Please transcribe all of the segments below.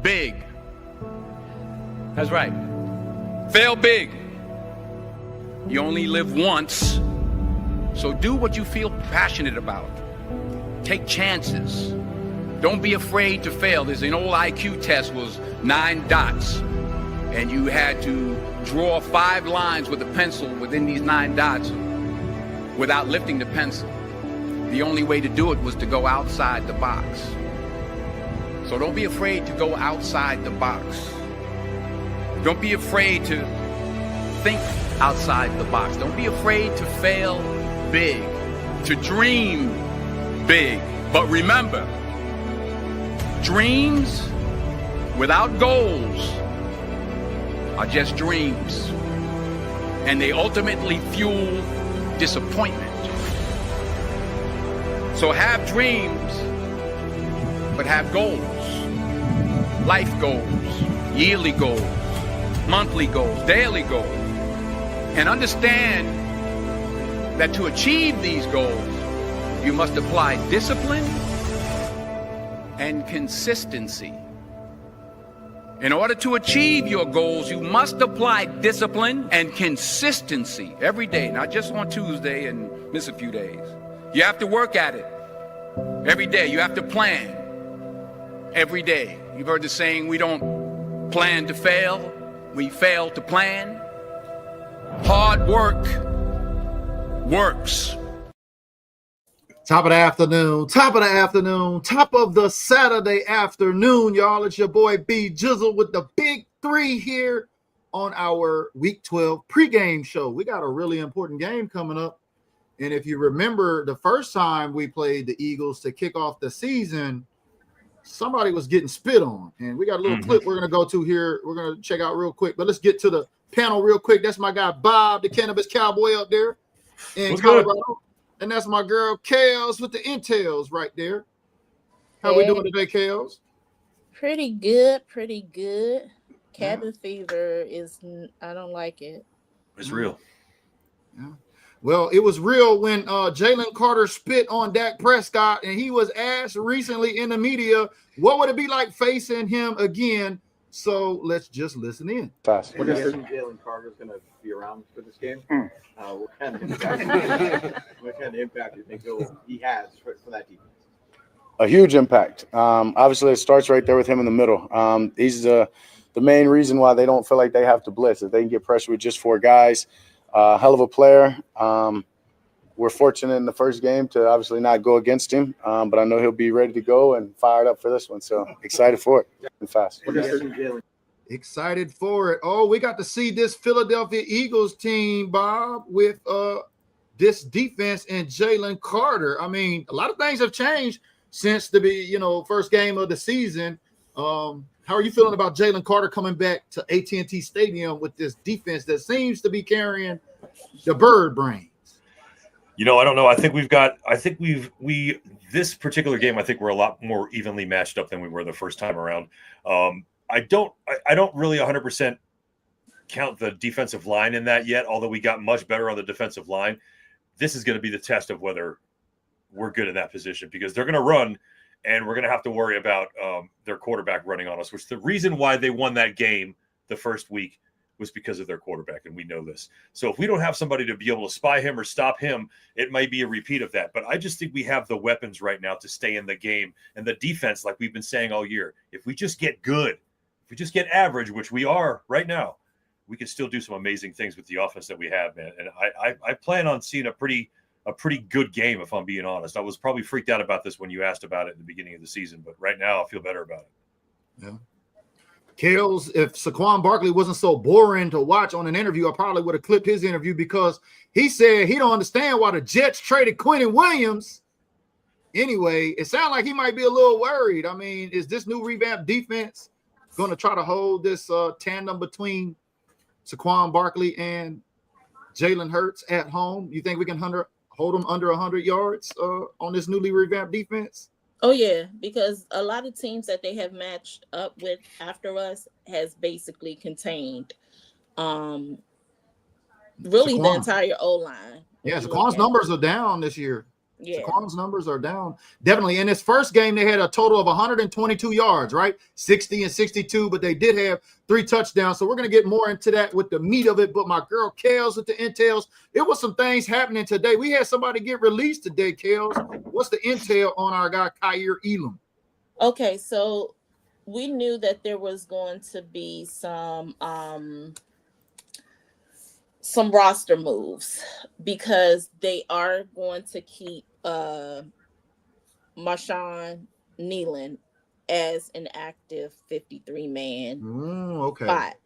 big. That's right. Fail big. You only live once, so do what you feel passionate about. Take chances. Don't be afraid to fail. There's an old IQ test, was 9 dots, and you had to draw 5 lines with a pencil within these 9 dots without lifting the pencil. The only way to do it was to go outside the box. So don't be afraid to go outside the box. Don't be afraid to think outside the box. Don't be afraid to fail big, to dream big. But remember, dreams without goals are just dreams, and they ultimately fuel disappointment. So have dreams, but have goals. Life goals, yearly goals, monthly goals, daily goals. And understand that to achieve these goals, you must apply discipline and consistency. In order to achieve your goals, you must apply discipline and consistency every day, not just on Tuesday and miss a few days. You have to work at it every day. You have to plan every day. You've heard the saying, we don't plan to fail, we fail to plan. Hard work works. Top of the afternoon, top of the Saturday afternoon, y'all. It's your boy B Jizzle with the Big 3 here on our Week 12 pregame show. We got a really important game coming up. And if you remember the first time we played the Eagles to kick off the season, somebody was getting spit on. And we got a little clip we're going to go to here. We're going to check out real quick. But let's get to the panel real quick. That's my guy, Bob, the Cannabis Cowboy up there in Colorado. Good? And that's my girl, Kelz, with the intels right there. How we doing today, Kelz? Pretty good. Cabin fever is, I don't like it. It's real. Yeah. Well, it was real when Jalen Carter spit on Dak Prescott, and he was asked recently in the media, what would it be like facing him again? So let's just listen in. Fast. What do you think Jalen Carter is going to be around for this game? What kind of impact do you think he has for that defense? A huge impact. Obviously, it starts right there with him in the middle. He's the main reason why they don't feel like they have to blitz. If they can get pressure with just 4 guys, hell of a player. We're fortunate in the first game to obviously not go against him, but I know he'll be ready to go and fired up for this one. So excited for it and fast. Excited for it. Oh, we got to see this Philadelphia Eagles team, Bob, with this defense and Jalen Carter. I mean, a lot of things have changed since the first game of the season. How are you feeling about Jalen Carter coming back to AT&T Stadium with this defense that seems to be carrying the bird brains? I don't know. This particular game, I think we're a lot more evenly matched up than we were the first time around. I don't really 100% count the defensive line in that yet, although we got much better on the defensive line. This is going to be the test of whether we're good in that position, because they're going to run, and we're going to have to worry about their quarterback running on us, which the reason why they won that game the first week was because of their quarterback, and we know this. So if we don't have somebody to be able to spy him or stop him, it might be a repeat of that. But I just think we have the weapons right now to stay in the game. And the defense, like we've been saying all year, if we just get good, if we just get average, which we are right now, we can still do some amazing things with the offense that we have, man. And I plan on seeing a pretty good game, if I'm being honest. I was probably freaked out about this when you asked about it in the beginning of the season, but right now I feel better about it. Yeah. Kelz, if Saquon Barkley wasn't so boring to watch on an interview, I probably would have clipped his interview, because he said he don't understand why the Jets traded Quentin Williams. Anyway, it sounds like he might be a little worried. I mean, is this new revamped defense going to try to hold this tandem between Saquon Barkley and Jalen Hurts at home? You think we can hold them under 100 yards on this newly revamped defense? Oh, yeah, because a lot of teams that they have matched up with after us has basically contained really the entire O-line. Yeah, Saquon's numbers are down this year. Yeah. Saquon's numbers are down. Definitely. In his first game, they had a total of 122 yards, right? 60 and 62, but they did have 3 touchdowns. So we're going to get more into that with the meat of it. But my girl Kelz with the intel, it was some things happening today. We had somebody get released today, Kelz. What's the intel on our guy, Kaiir Elam? Okay, so we knew that there was going to be some roster moves because they are going to keep Marshawn Nealon as an active 53-man Okay. spot.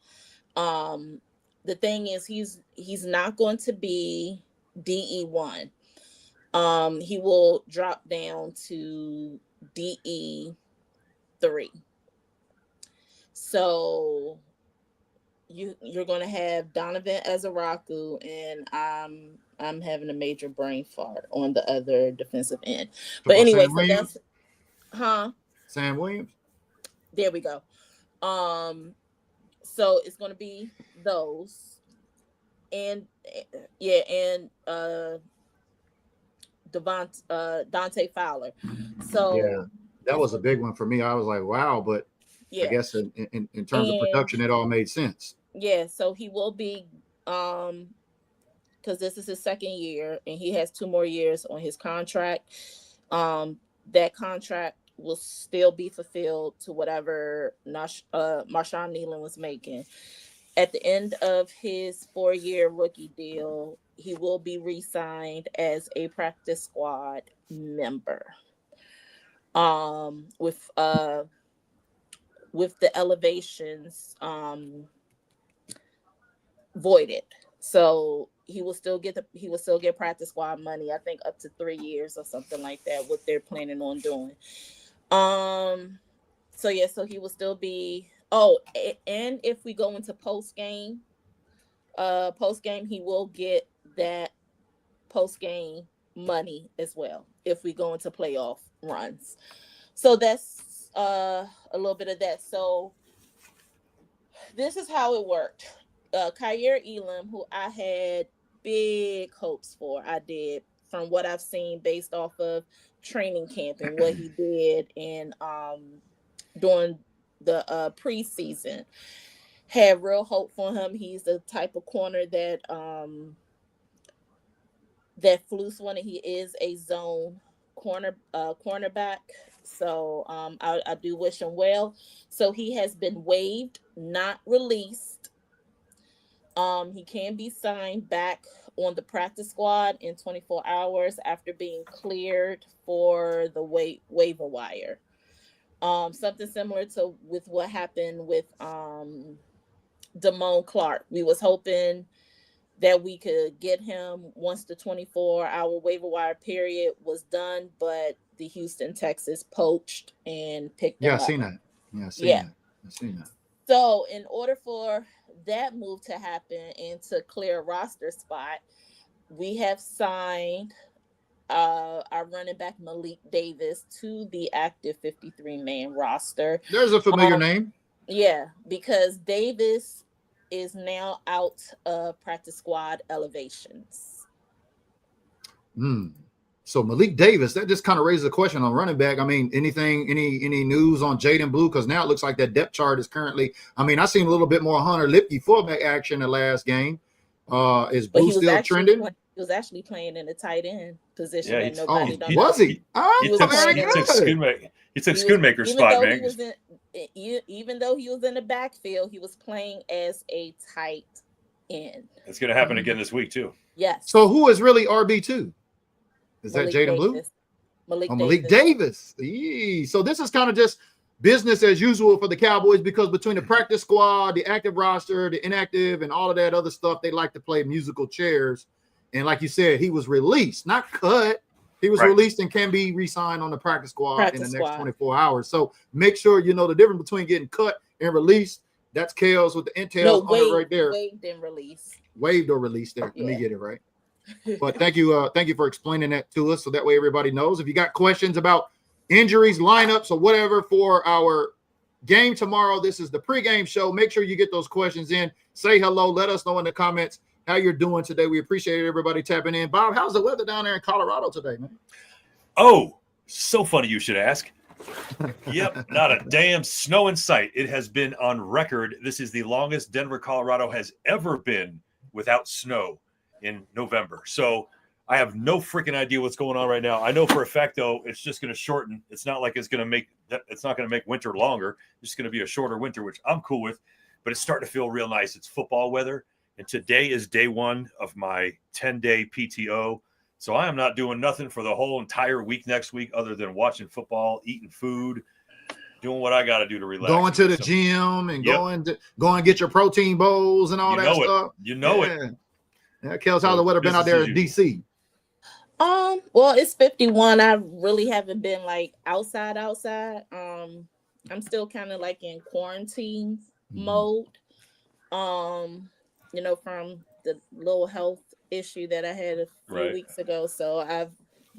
The thing is he's not going to be DE1. He will drop down to DE3. So you're going to have Donovan Ezaraku, and I'm having a major brain fart on the other defensive end. But anyway, so that's Sam Williams. There we go. So it's going to be those, and Dante Fowler. So yeah, that was a big one for me. I was like, wow, but I guess in terms of production, it all made sense. Yeah, so he will be because this is his second year and he has 2 more years on his contract. That contract will still be fulfilled to whatever Marshawn Nealon was making. At the end of his 4-year rookie deal, he will be re-signed as a practice squad member. With the elevations voided. So he will still get practice squad money, I think up to 3 years or something like that, what they're planning on doing. So he will still be and if we go into post game, he will get that post game money as well if we go into playoff runs. So that's a little bit of that. So this is how it worked. Kaiir Elam, who I had big hopes for, I did, from what I've seen based off of training camp and what he did and during the preseason, had real hope for him. He's the type of corner that Flus wanted. He is a zone cornerback. So I do wish him well. So he has been waived, not released. He can be signed back on the practice squad in 24 hours after being cleared for the waiver wire. Something similar to with what happened with Damone Clark. We was hoping that we could get him once the 24-hour waiver wire period was done, but the Houston Texans poached and picked him up. I seen that. I seen that. So in order for that move to happen and to clear a roster spot, we have signed our running back Malik Davis to the active 53-man roster. There's a familiar name. Yeah, because Davis is now out of practice squad elevations. So Malik Davis, that just kind of raises a question on running back. I mean, any news on Jaden Blue? Because now it looks like that depth chart is currently. I mean, I seen a little bit more Hunter Lipke fullback action the last game. Is Blue still trending? He was actually playing in the tight end position. Yeah, that nobody done. Was he? He took Schoonmaker's spot, man. Even though he was in the backfield, he was playing as a tight end. It's going to happen again this week too. Yes. So who is really RB2? Is Malik that Jaden Blue? Malik Davis. So this is kind of just business as usual for the Cowboys, because between the practice squad, the active roster, the inactive, and all of that other stuff, they like to play musical chairs. And like you said, he was released, not cut. He was released and can be re-signed on the practice squad in the next 24 hours. So make sure you know the difference between getting cut and released. That's Kelz with the intel on it right there. Waived and released. Waived or released there. Let me get it right. But thank you for explaining that to us, so that way everybody knows. If you got questions about injuries, lineups, or whatever for our game tomorrow, this is the pregame show. Make sure you get those questions in. Say hello. Let us know in the comments how you're doing today. We appreciate everybody tapping in. Bob, how's the weather down there in Colorado today, man? Oh, so funny you should ask. Yep, not a damn snow in sight. It has been on record. This is the longest Denver, Colorado has ever been without snow in November. So I have no freaking idea what's going on right now. I know for a fact, though, it's just going to shorten. It's not like it's not going to make winter longer. It's just going to be a shorter winter, which I'm cool with. But it's starting to feel real nice. It's football weather. And today is day one of my 10-day PTO. So I am not doing nothing for the whole entire week next week other than watching football, eating food, doing what I got to do to relax. Going to the gym and going to get your protein bowls and all that stuff. You know it. Yeah, Kelz, how's the weather been out there in DC? Well, it's 51. I really haven't been like outside. I'm still kind of like in quarantine mode. From the little health issue that I had a few weeks ago. So I've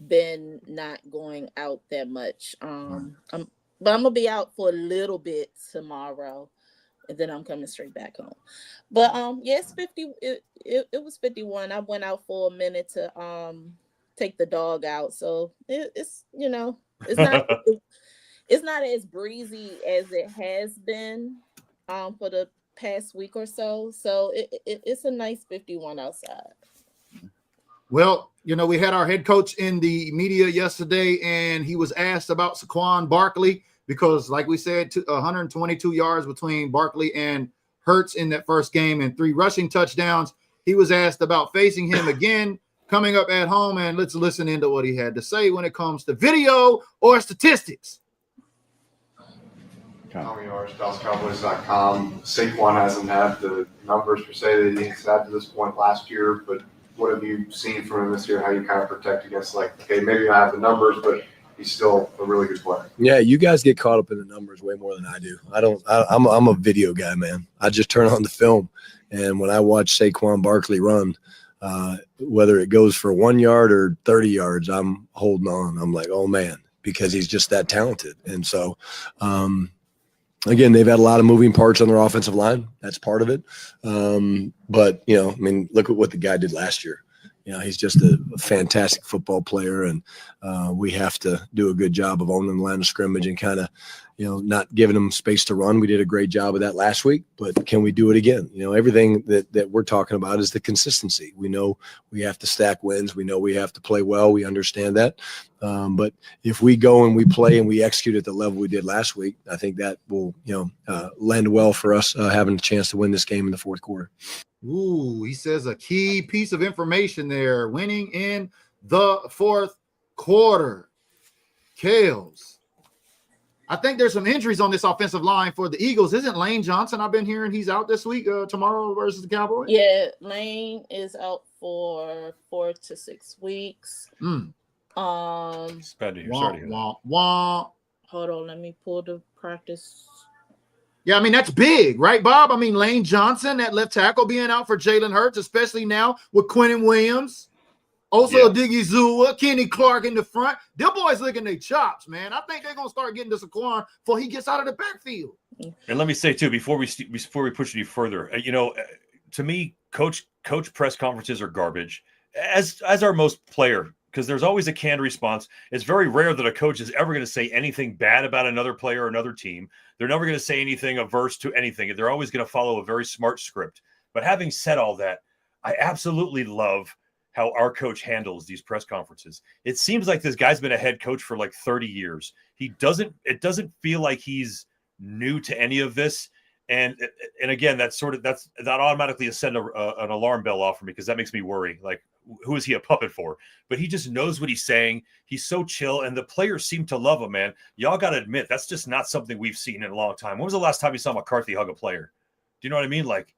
been not going out that much. But I'm gonna be out for a little bit tomorrow, and then I'm coming straight back home. But it's 50. It was 51. I went out for a minute to take the dog out. So it's it's not it's not as breezy as it has been for the past week or so. So it's a nice 51 outside. Well, we had our head coach in the media yesterday, and he was asked about Saquon Barkley because, like we said, 122 yards between Barkley and Hurts in that first game and 3 rushing touchdowns. He was asked about facing him again coming up at home, and let's listen into what he had to say when it comes to video or statistics. Tommy Orr, DallasCowboys.com. Saquon hasn't had the numbers per se that he's had to this point last year, but what have you seen from him this year? How you kind of protect against maybe I have the numbers, but he's still a really good player. Yeah, you guys get caught up in the numbers way more than I do. I'm a video guy, man. I just turn on the film, and when I watch Saquon Barkley run, whether it goes for 1 yard or 30 yards, I'm holding on. I'm like, oh man, because he's just that talented. And so, again, they've had a lot of moving parts on their offensive line. That's part of it. But, look at what the guy did last year. He's just a fantastic football player, and we have to do a good job of owning the line of scrimmage and kind of, not giving him space to run. We did a great job of that last week, but can we do it again? Everything that we're talking about is the consistency. We know we have to stack wins. We know we have to play well. We understand that. But if we go and we play and we execute at the level we did last week, I think that will, lend well for us having a chance to win this game in the fourth quarter. Ooh, he says a key piece of information there. Winning in the fourth quarter. Kelz. I think there's some injuries on this offensive line for the Eagles. Isn't Lane Johnson? I've been hearing he's out this week, tomorrow versus the Cowboys. Yeah, Lane is out for 4 to 6 weeks. Sorry to hear that. Hold on, let me pull the practice. Yeah, that's big, right, Bob? Lane Johnson, that left tackle, being out for Jalen Hurts, especially now with Quinnen Williams. Also, Diggy Zua, Kenny Clark in the front. Them boys licking their chops, man. I think they're going to start getting to Saquon before he gets out of the backfield. And let me say, too, before we push any further, to me, coach press conferences are garbage, as are most player, because there's always a canned response. It's very rare that a coach is ever going to say anything bad about another player or another team. They're never going to say anything averse to anything. They're always going to follow a very smart script. But having said all that, I absolutely love how our coach handles these press conferences. It seems like this guy's been a head coach for like 30 years. It doesn't feel like he's new to any of this. And again, that automatically send an alarm bell off for me, because that makes me worry. Like, who is he a puppet for? But he just knows what he's saying. He's so chill, and the players seem to love him, man. Y'all got to admit, that's just not something we've seen in a long time. When was the last time you saw McCarthy hug a player? Do you know what I mean? Like,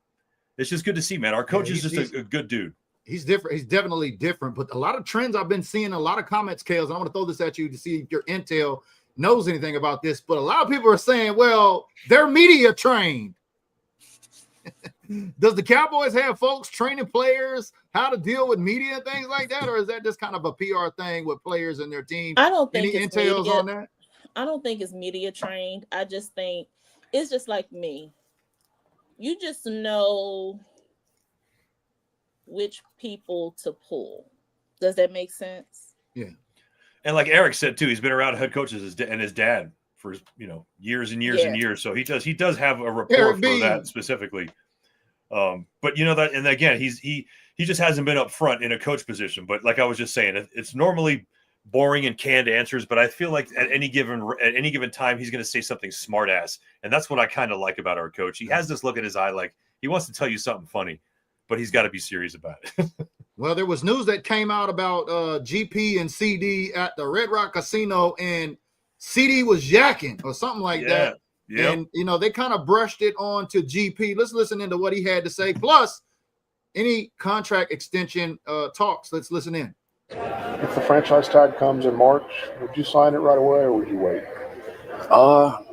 it's just good to see, man. Our coach is just a good dude. He's different. He's definitely different. But a lot of trends I've been seeing, a lot of comments, Kelz, and I want to throw this at you to see if your intel knows anything about this. But a lot of people are saying, well, they're media trained. Does the Cowboys have folks training players how to deal with media and things like that? Or is that just kind of a PR thing with players and their team? I don't think any intels on that? I don't think it's media trained. I just think it's just like me. You just know which people to pull. Does that make sense? Yeah. And like Eric said too, he's been around head coaches and his dad for years and years and years. So he does have a rapport for that specifically. But that, and again, he just hasn't been up front in a coach position. But like I was just saying, it's normally boring and canned answers, but I feel like at any given time he's going to say something smart ass, and that's what I kind of like about our coach. He has this look in his eye like he wants to tell you something funny, but he's got to be serious about it. Well, there was news that came out about GP and CD at the Red Rock Casino, and CD was yakking or something like that. Yep. And they kind of brushed it on to GP. Let's listen into what he had to say. Plus, any contract extension talks. Let's listen in. If the franchise tag comes in March, would you sign it right away or would you wait?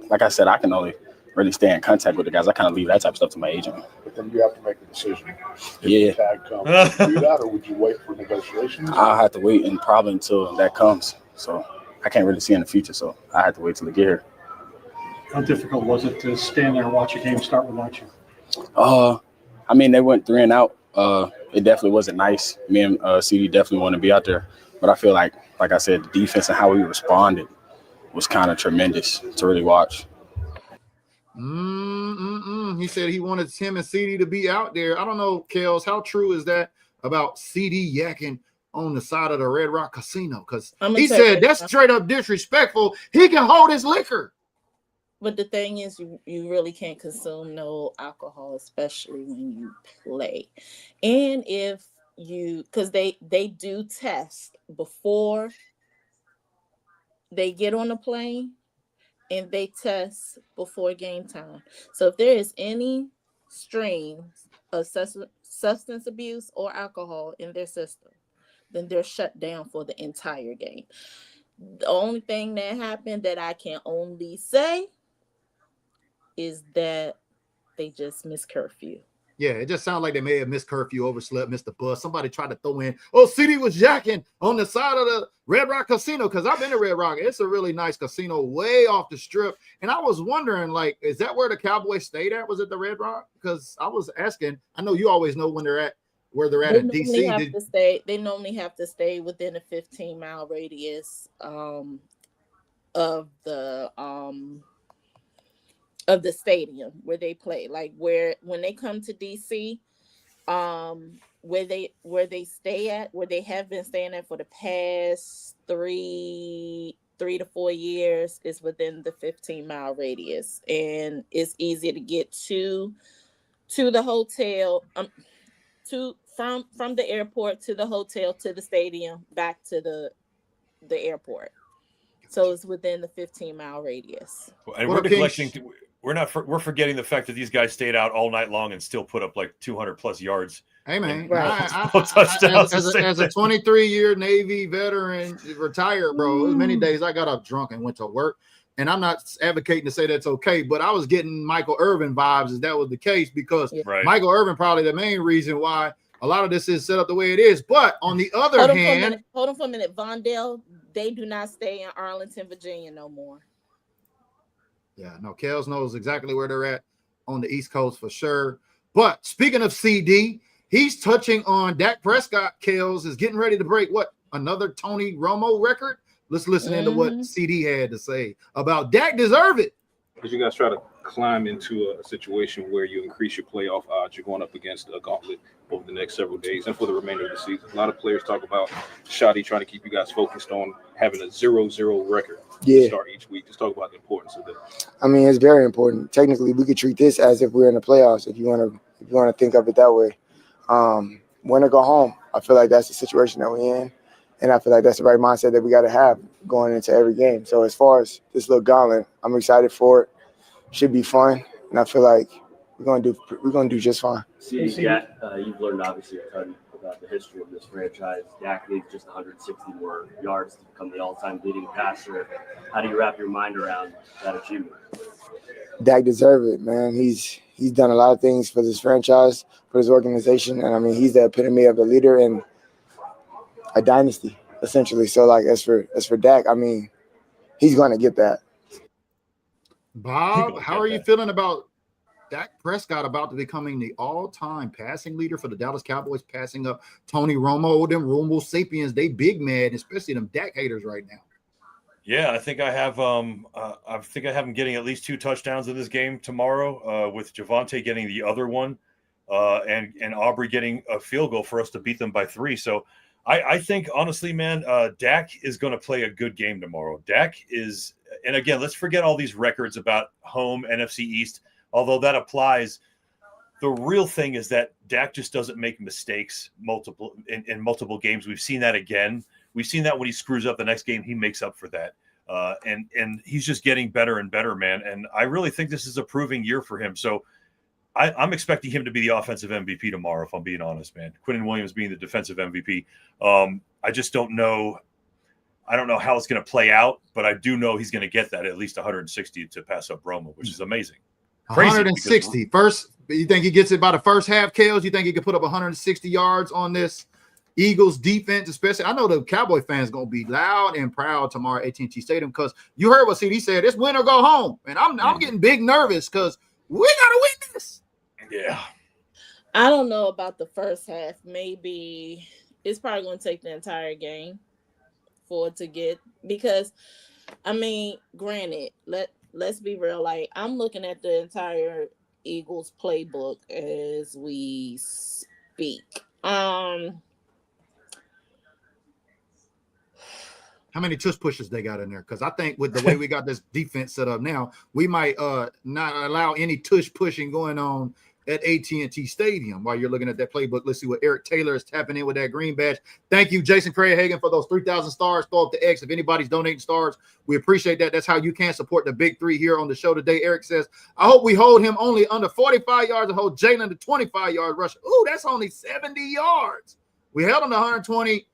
Like I said, I can only really stay in contact with the guys. I kind of leave that type of stuff to my agent. But then you have to make a decision. If Yeah. the tag comes, would you do that or would you wait for negotiations? I'll have to wait and probably until that comes. So I can't really see in the future. So I have to wait till they get here. How difficult was it to stand there and watch a game start without you? I mean, they went 3 and out. It definitely wasn't nice. Me and CD definitely want to be out there. But I feel like I said, the defense and how we responded was kind of tremendous to really watch. He said he wanted him and CD to be out there. I don't know, Kelz, how true is that about CD yakking on the side of the Red Rock Casino? Because he said that's straight up disrespectful. He can hold his liquor. But the thing is, you really can't consume no alcohol, especially when you play. And if because they do test before they get on the plane, and they test before game time. So if there is any strains of substance abuse or alcohol in their system, then they're shut down for the entire game. The only thing that happened that I can only say is that they just missed curfew. Yeah, it just sounds like they may have missed curfew, overslept, missed the bus. Somebody tried to throw in, CD was jacking on the side of the Red Rock Casino, because I've been to Red Rock. It's a really nice casino way off the strip. And I was wondering, is that where the Cowboys stayed at? Was it the Red Rock? Because I was asking. I know you always know when they're at, where they're at in D.C. They normally have to stay within a 15-mile radius of the stadium where they play. Like when they come to DC, where they stay at, where they have been staying at for the past 3 to 4 years, is within the 15-mile radius, and it's easy to get to the hotel, from the airport to the hotel to the stadium back to the airport. So it's within the 15-mile radius. And we're neglecting. We're forgetting the fact that these guys stayed out all night long and still put up like 200 plus yards. Hey man, right. as a 23-year Navy veteran, retired, bro. There's many days I got up drunk and went to work, and I'm not advocating to say that's okay, but I was getting Michael Irvin vibes if that was the case, because Michael Irvin probably the main reason why a lot of this is set up the way it is. But on the other hand, hold on for a minute, Vondell, they do not stay in Arlington, Virginia no more. Yeah, no, Kelz knows exactly where they're at on the East Coast for sure. But speaking of CD, he's touching on Dak Prescott. Kelz is getting ready to break another Tony Romo record. Let's listen into what CD had to say about Dak deserve it. As you guys try to climb into a situation where you increase your playoff odds, you're going up against a gauntlet over the next several days and for the remainder of the season. A lot of players talk about Shotty trying to keep you guys focused on having a 0-0 record to start each week. Just talk about the importance of that. I mean, it's very important. Technically, we could treat this as if we're in the playoffs, if you want to think of it that way. Win or go home. I feel like that's the situation that we're in, and I feel like that's the right mindset that we got to have going into every game. So as far as this little gauntlet, I'm excited for it. Should be fun, and I feel like we're gonna do just fine. You've learned obviously a ton about the history of this franchise. Dak needs just 160 more yards to become the all-time leading passer. How do you wrap your mind around that achievement? Dak deserves it, man. He's done a lot of things for this franchise, for this organization, and I mean he's the epitome of a leader in a dynasty, essentially. So as for Dak, I mean he's gonna get that. Bob, how are you feeling about Dak Prescott about to becoming the all-time passing leader for the Dallas Cowboys, passing up Tony Romo, them Romo Sapiens. They big mad, especially them Dak haters right now. Yeah, I think I have him getting at least 2 touchdowns in this game tomorrow, with Javonte getting the other one, and Aubrey getting a field goal for us to beat them by 3. So I think, honestly, man, Dak is going to play a good game tomorrow. Dak is, and again, let's forget all these records about home NFC East. Although that applies, the real thing is that Dak just doesn't make mistakes in multiple games. We've seen that again. We've seen that when he screws up the next game, he makes up for that. And he's just getting better and better, man. And I really think this is a proving year for him. So I'm expecting him to be the offensive MVP tomorrow, if I'm being honest, man. Quinnen Williams being the defensive MVP. I just don't know. I don't know how it's going to play out, but I do know he's going to get that at least 160 to pass up Romo, which is amazing. Crazy 160. First, you think he gets it by the first half, Kelz? You think he could put up 160 yards on this Eagles defense, especially? I know the Cowboy fans going to be loud and proud tomorrow at AT&T Stadium, because you heard what CD said. It's win or go home. And I'm getting big nervous because we got to win this. Yeah. I don't know about the first half. Maybe it's probably going to take the entire game for it to get, because, I mean, granted, let's be real. Like, I'm looking at the entire Eagles playbook as we speak. How many tush pushes they got in there? Because I think with the way we got this defense set up now, we might not allow any tush pushing going on at AT&T Stadium while you're looking at that playbook. Let's see what Eric Taylor is tapping in with that green badge. Thank you, Jason Craig-Hagan, for those 3,000 stars. Throw up the X. If anybody's donating stars, we appreciate that. That's how you can support the Big Three here on the show today. Eric says, I hope we hold him only under 45 yards and hold Jalen to 25-yard rush. Ooh, that's only 70 yards. We held him to 122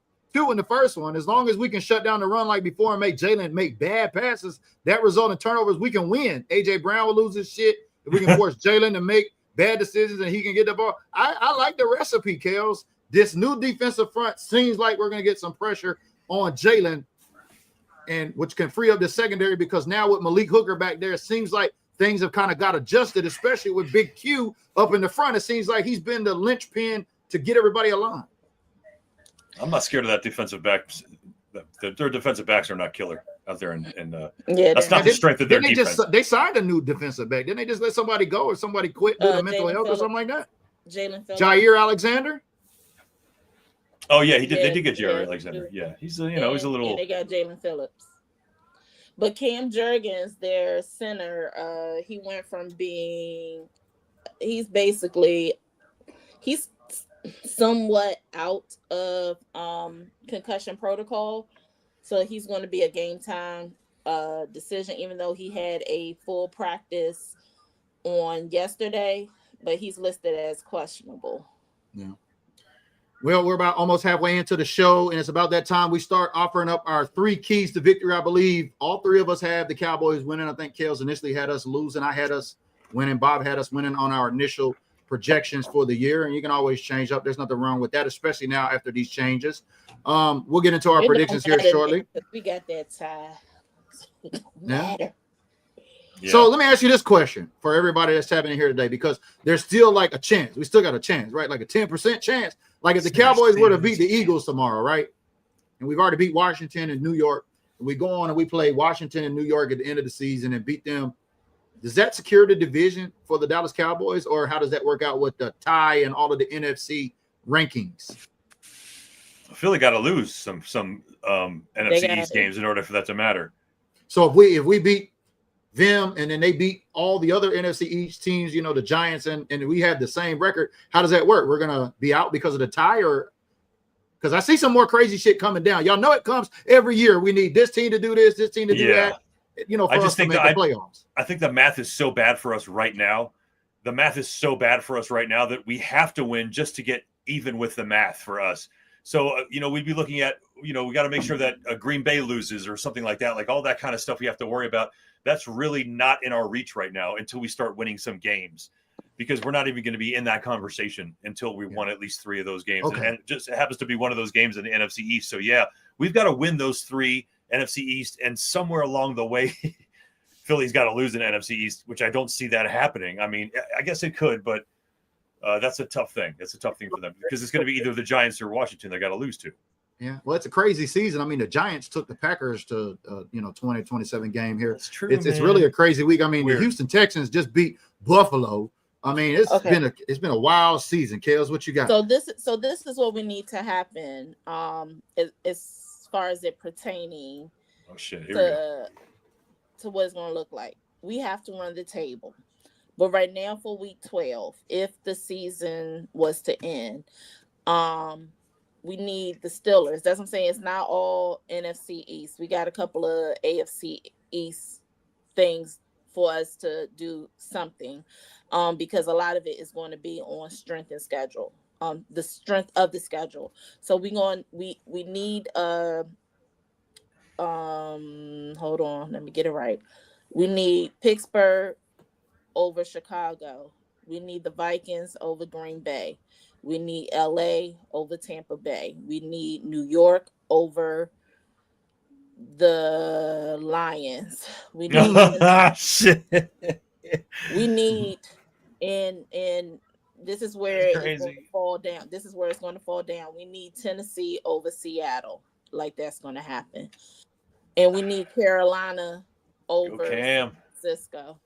in the first one. As long as we can shut down the run like before and make Jalen make bad passes, that result in turnovers, we can win. A.J. Brown will lose his shit. If we can force Jalen to make bad decisions and he can get the ball. I like the recipe, Kelz. This new defensive front seems like we're going to get some pressure on Jalen, and which can free up the secondary, because now with Malik Hooker back there, it seems like things have kind of got adjusted, especially with Big Q up in the front. It seems like he's been the linchpin to get everybody aligned. I'm not scared of that defensive back. Their defensive backs are not killer out there, and that's not the strength of their defense. They signed a new defensive back. Didn't they just let somebody go, or somebody quit due to mental health or something like that? Jair Alexander. Oh yeah, he did. They did get Jair Alexander. Yeah, he's he's a little. And they got Jalen Phillips, but Cam Jurgens, their center, he went from being, he's somewhat out of concussion protocol, so he's going to be a game time decision, even though he had a full practice on yesterday, but he's listed as questionable. Yeah. Well, we're about almost halfway into the show, and it's about that time we start offering up our 3 keys to victory. I believe all 3 of us have the Cowboys winning. I think Kelz initially had us losing. I had us winning. Bob had us winning on our initial projections for the year, and you can always change up. There's nothing wrong with that, especially now after these changes. We'll get into our predictions here shortly. We got that tie. Yeah. So let me ask you this question for everybody that's happening here today, because there's still like a chance. We still got a chance, right? Like a 10% chance. Like if the Cowboys were to beat the Eagles tomorrow, right? And we've already beat Washington and New York, and we go on and we play Washington and New York at the end of the season and beat them. Does that secure the division for the Dallas Cowboys, or how does that work out with the tie and all of the NFC rankings? I feel they got to lose some NFC East games in order for that to matter. So if we beat them and then they beat all the other NFC East teams, the Giants, and we have the same record, how does that work? We're gonna be out because of the tie, or because I see some more crazy shit coming down. Y'all know it comes every year. We need this team to do this team to do that. For us to make the playoffs. I think the math is so bad for us right now. The math is so bad for us right now that we have to win just to get even with the math for us. So, we'd be looking at, we got to make sure that Green Bay loses or something like that. Like all that kind of stuff we have to worry about. That's really not in our reach right now until we start winning some games, because we're not even going to be in that conversation until we won at least 3 of those games. Okay. And it happens to be one of those games in the NFC East. So, yeah, we've got to win those 3 NFC East, and somewhere along the way, Philly's got to lose in NFC East, which I don't see that happening. I mean, I guess it could, but that's a tough thing. That's a tough thing for them because it's going to be either the Giants or Washington they got to lose to. Yeah, well, it's a crazy season. I mean, the Giants took the Packers to 20-27 game here. That's true. It's really a crazy week. I mean, Weird. The Houston Texans just beat Buffalo. I mean, it's been a wild season. Kelz, what you got? So this is what we need to happen. As far as it pertaining to what it's going to look like, we have to run the table. But right now for week 12, if the season was to end, we need the Steelers. That's what I'm saying. It's not all NFC East. We got a couple of AFC East things for us to do something, because a lot of it is going to be on strength and schedule, the strength of the schedule. So we need hold on, let me get it right. We need Pittsburgh over Chicago. We need the Vikings over Green Bay. We need LA over Tampa Bay. We need New York over the Lions. We need shit. We need and this is where it's going to fall down. This is where it's going to fall down. We need Tennessee over Seattle. Like that's going to happen. And we need Carolina over San Francisco.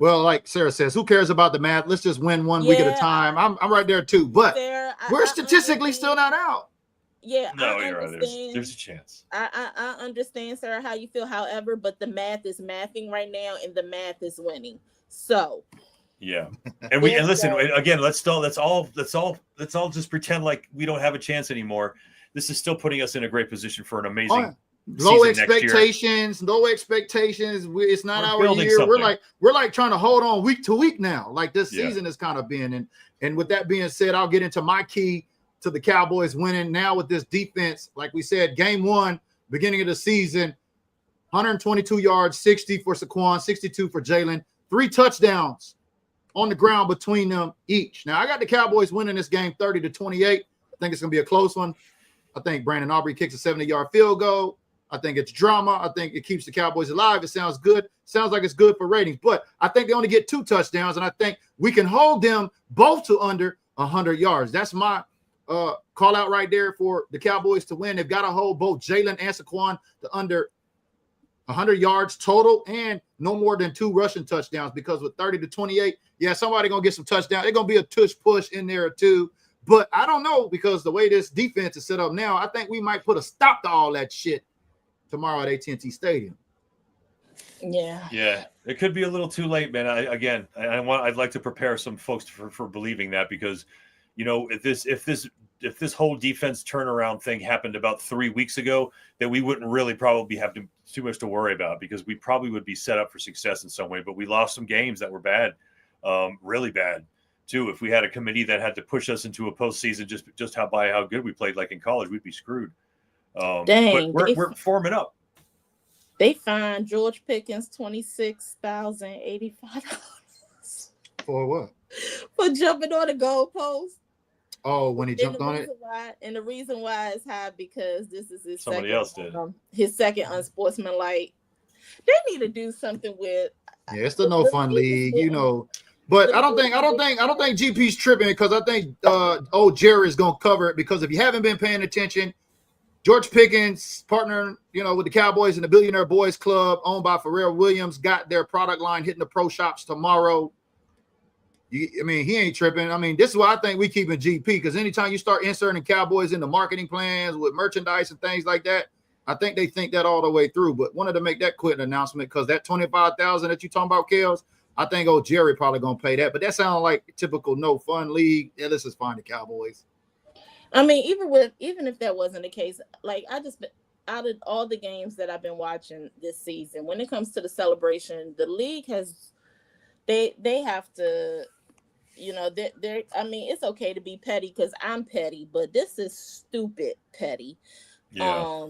Well, like Sarah says, who cares about the math? Let's just win one week at a time. I'm right there too, but Sarah, we're statistically still not out. Yeah, no, you're right. There's a chance. I understand, Sarah, how you feel. However, but the math is mathing right now, and the math is winning. So yeah, and listen again. Let's all just pretend like we don't have a chance anymore. This is still putting us in a great position for an amazing. Low expectations. It's not our year. Something. We're like trying to hold on week to week now. Like this season is kind of being. And with that being said, I'll get into my key to the Cowboys winning now with this defense. Like we said, game one, beginning of the season, 122 yards, 60 for Saquon, 62 for Jalen, 3 touchdowns on the ground between them each. Now I got the Cowboys winning this game 30-28. I think it's gonna be a close one. I think Brandon Aubrey kicks a 70-yard field goal. I think it's drama. I think it keeps the Cowboys alive. It sounds good. Sounds like it's good for ratings. But I think they only get 2 touchdowns, and I think we can hold them both to under 100 yards. That's my call out right there for the Cowboys to win. They've got to hold both Jalen and Saquon to under 100 yards total and no more than 2 rushing touchdowns, because with 30-28, somebody going to get some touchdowns. They're going to be a tush push in there too. But I don't know, because the way this defense is set up now, I think we might put a stop to all that shit tomorrow at AT&T Stadium. Yeah, it could be a little too late, man. I'd like to prepare some folks for believing that, because if this whole defense turnaround thing happened about 3 weeks ago, then we wouldn't really probably have too much to worry about, because we probably would be set up for success in some way. But we lost some games that were bad, really bad too. If we had a committee that had to push us into a postseason just how good we played, like in college, we'd be screwed. Dang, but we're forming up. They fined George Pickens $26,085 for what? For jumping on the goalpost. Oh, when he jumped on it. And the reason why is high because this is his his second unsportsmanlike. They need to do something with. Yeah, it's the no fun league, But I don't think GP's tripping, because I think old Jerry is gonna cover it, because if you haven't been paying attention, George Pickens, partner, with the Cowboys and the Billionaire Boys Club, owned by Pharrell Williams, got their product line hitting the pro shops tomorrow. He ain't tripping. This is why I think we keeping GP, because anytime you start inserting Cowboys into marketing plans with merchandise and things like that, I think they think that all the way through. But wanted to make that quick announcement, because that $25,000 that you talking about, Kelz, I think old Jerry probably gonna pay that. But that sounds like a typical no fun league. Yeah, let's just find the Cowboys. Even if that wasn't the case, like out of all the games that I've been watching this season, when it comes to the celebration, the league they have to, it's okay to be petty, because I'm petty, but this is stupid petty. Yeah.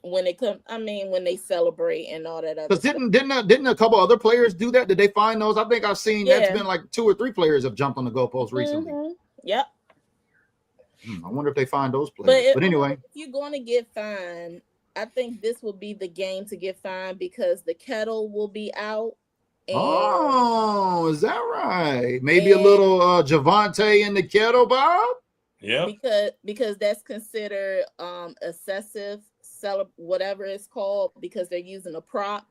When it comes, when they celebrate and all that other. Because didn't a couple other players do that? Did they find those? I think I've seen that's been like 2 or 3 players have jumped on the goalpost recently. Mm-hmm. Yep. I wonder if they find those players. But anyway, if you're going to get fined, I think this will be the game to get fined because the kettle will be out. Oh, is that right? Maybe a little Javante in the kettle, Bob? Yeah. Because that's considered excessive whatever it's called, because they're using a prop,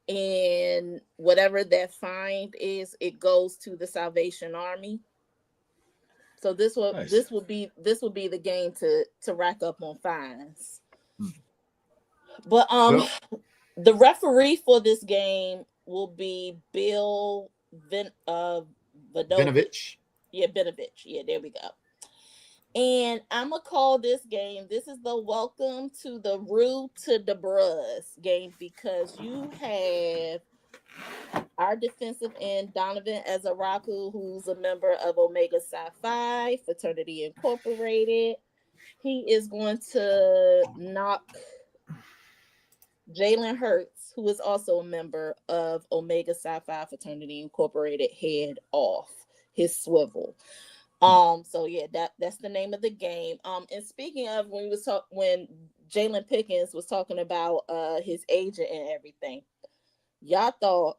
and whatever that fine is, it goes to the Salvation Army. So this will be the game to rack up on fines. But the referee for this game will be Bill Vinovich. Yeah, Vinovich. Yeah, there we go. And I'm gonna call this game. This is the welcome to the Rude to the Bruz game, because you have our defensive end Donovan Ezaraku, who's a member of Omega Psi Phi Fraternity Incorporated. He is going to knock Jalen Hurts, who is also a member of Omega Psi Phi Fraternity Incorporated, head off his swivel. So yeah, that's the name of the game. And speaking of, when Jalen Pickens was talking about his agent and everything, y'all thought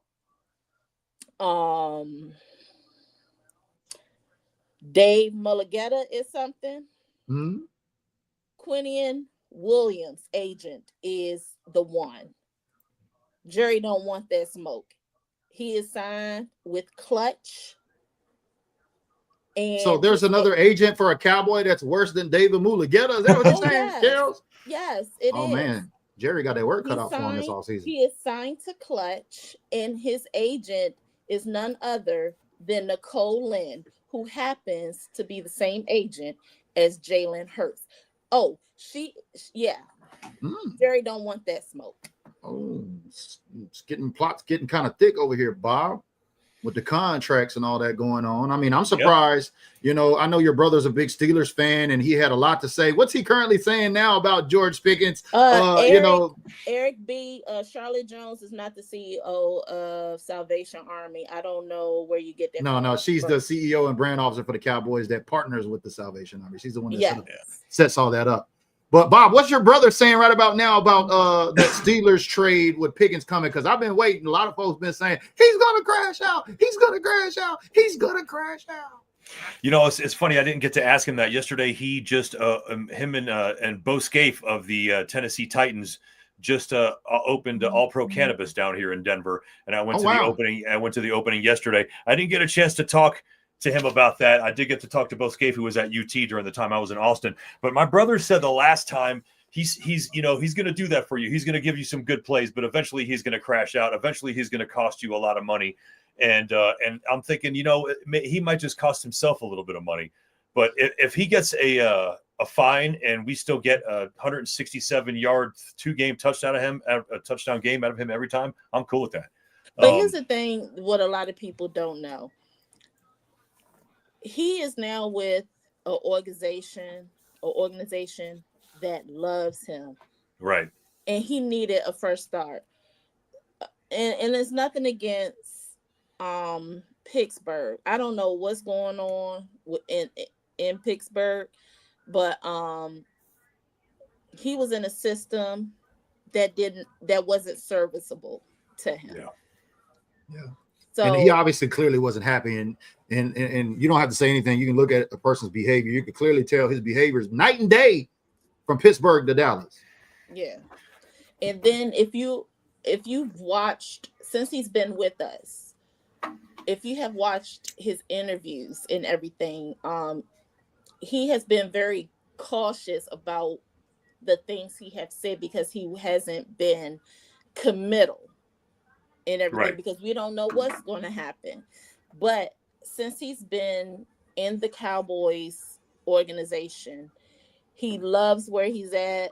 Dave Mulligetta is something. Mm-hmm. Quinion Williams' agent is the one. Jerry don't want that smoke. He is signed with Clutch. And so there's another agent for a Cowboy that's worse than David Mulligetta. Is that what you're saying, Kelz? Yes, it is. Oh man, Jerry got that work cut out for him this offseason. He is signed to Clutch, and his agent is none other than Nicole Lynn, who happens to be the same agent as Jalen Hurts. Oh, Jerry don't want that smoke. Oh, plots getting kind of thick over here, Bob, with the contracts and all that going on. I mean, I'm surprised. Yep. I know your brother's a big Steelers fan, and he had a lot to say. What's he currently saying now about George Pickens? Eric B. Charlotte Jones is not the CEO of Salvation Army. I don't know where you get that. No, she's the CEO and brand officer for the Cowboys that partners with the Salvation Army. She's the one that sets all that up. But Bob, what's your brother saying right about now about that Steelers trade with Pickens coming? Because I've been waiting. A lot of folks been saying he's gonna crash out. He's gonna crash out. He's gonna crash out. It's funny. I didn't get to ask him that yesterday. He just him and Bo Scaife of the Tennessee Titans just opened All Pro Cannabis down here in Denver, and I went the opening. I went to the opening yesterday. I didn't get a chance to talk to him about that. I did get to talk to Bo Scaife, who was at UT during the time I was in Austin. But my brother said the last time he's going to do that for you. He's going to give you some good plays, but eventually he's going to crash out. Eventually he's going to cost you a lot of money. And I'm thinking, he might just cost himself a little bit of money. But if he gets a fine and we still get a 167-yard 2-game touchdown game out of him every time, I'm cool with that. But here's the thing: what a lot of people don't know. He is now with an organization that loves him. Right. And he needed a first start. And there's nothing against Pittsburgh. I don't know what's going on in Pittsburgh, but he was in a system that wasn't serviceable to him. Yeah. So, and he obviously clearly wasn't happy, and you don't have to say anything. You can look at a person's behavior. You can clearly tell his behavior is night and day from Pittsburgh to Dallas. Yeah. And then if you've watched, since he's been with us, if you have watched his interviews and everything, he has been very cautious about the things he has said, because he hasn't been committal and everything, because we don't know what's going to happen. But since he's been in the Cowboys organization, he loves where he's at.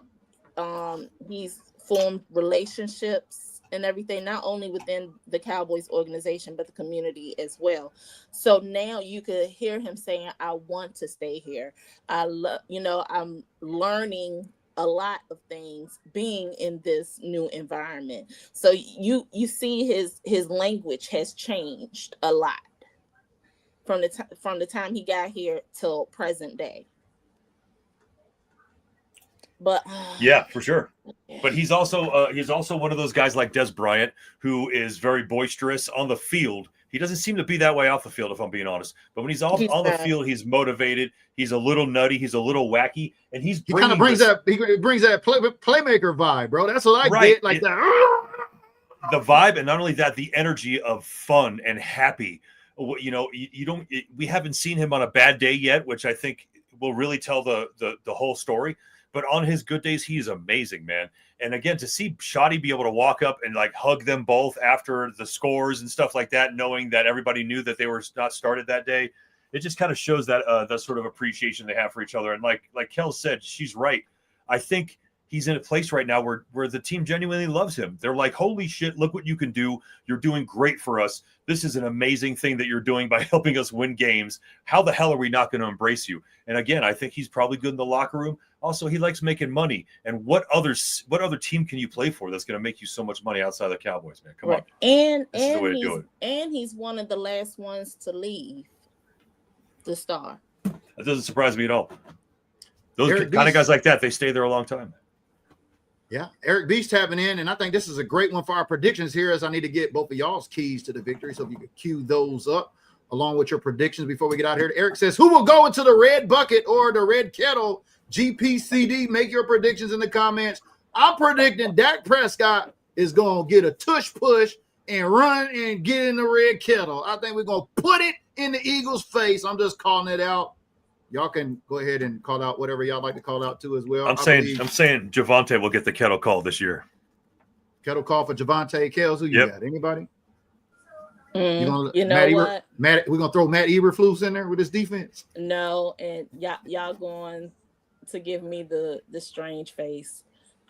He's formed relationships and everything, not only within the Cowboys organization, but the community as well. So now you could hear him saying, I want to stay here. I'm learning a lot of things being in this new environment. So you see his language has changed a lot from the time he got here till present day. But yeah, for sure. But he's also one of those guys like Des Bryant who is very boisterous on the field. He doesn't seem to be that way off the field, if I'm being honest. But when he's on the field, he's motivated. He's a little nutty. He's a little wacky, and he kind of brings that playmaker vibe, bro. That's what I get, like that. The vibe, and not only that, the energy of fun and happy. You know, we haven't seen him on a bad day yet, which I think will really tell the whole story. But on his good days, he's amazing, man. And again, to see Shoddy be able to walk up and like hug them both after the scores and stuff like that, knowing that everybody knew that they were not started that day, it just kind of shows that that sort of appreciation they have for each other. And like Kelz said, she's right. I think he's in a place right now where the team genuinely loves him. They're like, holy shit, look what you can do. You're doing great for us. This is an amazing thing that you're doing by helping us win games. How the hell are we not going to embrace you? And again, I think he's probably good in the locker room. Also, he likes making money. And what other team can you play for that's going to make you so much money outside of the Cowboys, man? Come on. And this is the way to do it. And he's one of the last ones to leave the Star. That doesn't surprise me at all. Those kind of guys like that, they stay there a long time. Yeah, Eric Beach tapping in, and I think this is a great one for our predictions here, as I need to get both of y'all's keys to the victory, so if you could cue those up along with your predictions before we get out here. Eric says, who will go into the red bucket or the red kettle? GPCD, make your predictions in the comments. I'm predicting Dak Prescott is going to get a tush push and run and get in the red kettle. I think we're going to put it in the Eagles' face. I'm just calling it out. Y'all can go ahead and call out whatever y'all like to call out too as well. I'm saying Javonte will get the kettle call this year. Kettle call for Javonte. Kelz, who you got? Anybody? You know what? We're gonna throw Matt Eberflus in there with his defense. No, and y'all going to give me the strange face.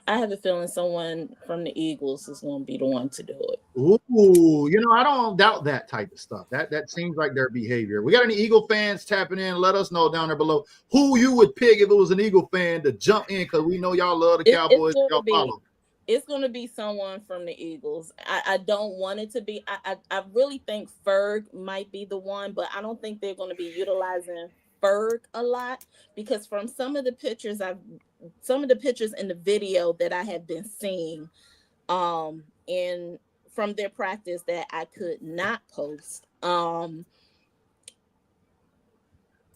I have a feeling someone from the Eagles is going to be the one to do it. Ooh, I don't doubt that type of stuff. That seems like their behavior. We got any Eagle fans tapping in? Let us know down there below who you would pick if it was an Eagle fan to jump in, because we know y'all love the Cowboys. Y'all follow. It's going to be someone from the Eagles. I don't want it to be. I really think Ferg might be the one, but I don't think they're going to be utilizing Ferg a lot, because from some of the pictures in the video that I have been seeing, and from their practice that I could not post,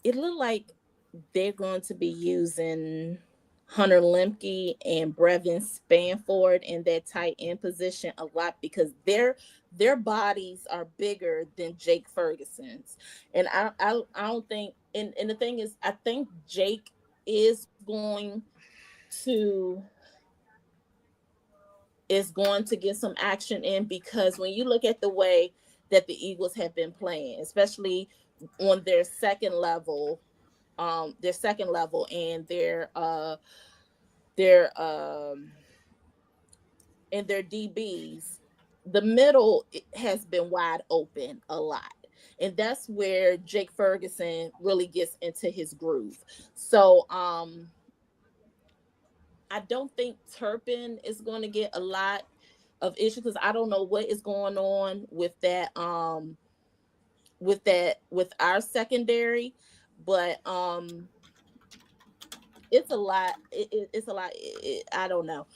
it looked like they're going to be using Hunter Lemke and Brevin Spanford in that tight end position a lot, because their bodies are bigger than Jake Ferguson's. And I don't think, and the thing is, I think Jake is going to get some action in, because when you look at the way that the Eagles have been playing, especially on their second level and their DBs, the middle has been wide open a lot. And that's where Jake Ferguson really gets into his groove. So I don't think Turpin is going to get a lot of issues, because I don't know what is going on with that with our secondary, but it's a lot. It's a lot. I don't know.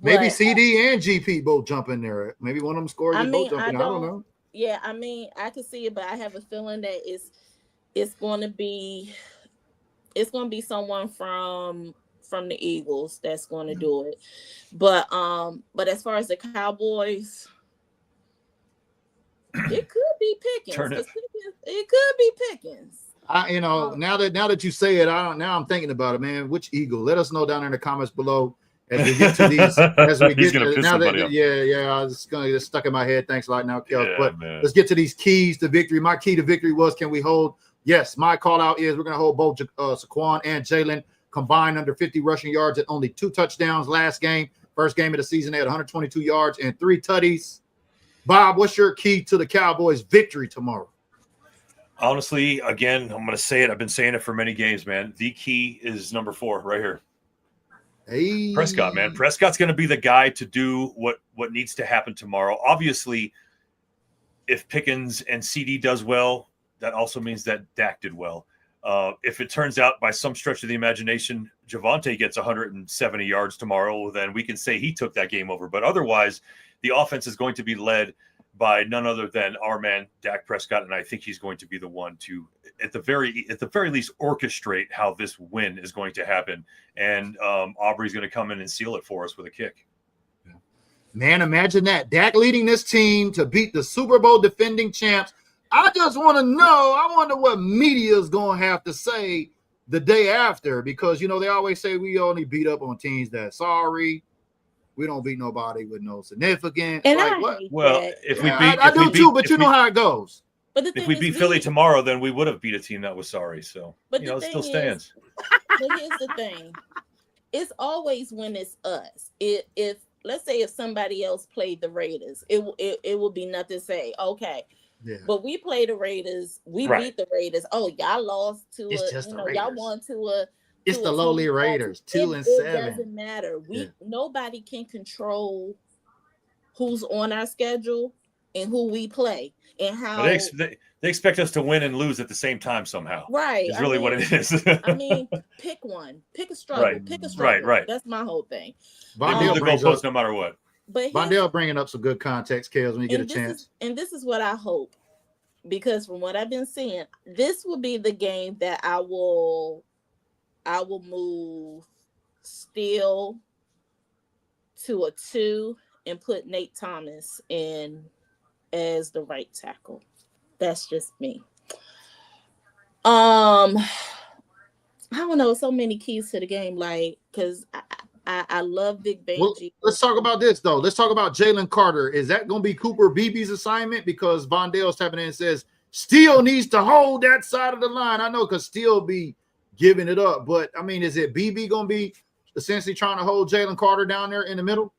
Maybe CD and GP both jump in there. Maybe one of them scores. Both jump in. I don't know. Yeah, I mean, I could see it, but I have a feeling that it's going to be someone from the Eagles that's going to do it. But as far as the Cowboys, it could be Pickens. It could be Pickens. Now that you say it, now I'm thinking about it, man. Which Eagle? Let us know down in the comments below as we get to these. It's gonna get stuck in my head. Thanks a lot, now, Kelz. But let's get to these keys to victory. My key to victory was, can we hold? Yes, my call out is we're gonna hold both Saquon and Jalen combined under 50 rushing yards at only 2 touchdowns last game. First game of the season, they had 122 yards and 3 tutties. Bob, what's your key to the Cowboys' victory tomorrow? Honestly, again, I'm going to say it. I've been saying it for many games, man. The key is number 4 right here. Hey, Prescott, man. Prescott's going to be the guy to do what needs to happen tomorrow. Obviously, if Pickens and CD does well, that also means that Dak did well. If it turns out by some stretch of the imagination, Javonte gets 170 yards tomorrow, then we can say he took that game over. But otherwise, the offense is going to be led by none other than our man, Dak Prescott. And I think he's going to be the one to, at the very least, orchestrate how this win is going to happen. And Aubrey's going to come in and seal it for us with a kick. Man, imagine that. Dak leading this team to beat the Super Bowl defending champs. I just want to know, I wonder what media is going to have to say the day after, because, you know, they always say we only beat up on teams that's sorry. We don't beat nobody with no significance. And like, I what? hate Well, that. if we Yeah, beat, I if we do beat, too, but if you know we, how it goes. But the if thing we is, beat Philly tomorrow, then we would have beat a team that was sorry. So, but you the know, it thing still is- stands. But here's the thing. It's always when it's us. If let's say if somebody else played the Raiders, it will be nothing to say. Okay. Yeah. But we play the Raiders. We Right. beat the Raiders. Oh, y'all lost to It's just the y'all Raiders. won to a It's to the a lowly team that- Raiders, 2 and It 7. doesn't matter. Yeah. Nobody can control who's on our schedule and who we play and how. But they expect us to win and lose at the same time somehow. Right. Is really what it is. I mean, pick one. Pick a struggle. Right. Pick a struggle. Right. That's my whole thing. They move Vondale the brings goalposts up, no matter what. But Vondale bringing up some good context, Kelz, when you get a chance. This is what I hope, because from what I've been seeing, this will be the game that I will move Steele to a 2 and put Nate Thomas in as the right tackle. That's just me. I don't know, so many keys to the game, like, because I love Big Benji. Well, let's talk about this, though. Let's talk about Jalen Carter. Is that going to be Cooper Beebe's assignment? Because Vondale's tapping in and says Steele needs to hold that side of the line. I know because Steele be giving it up. But, I mean, is it BB going to be essentially trying to hold Jalen Carter down there in the middle?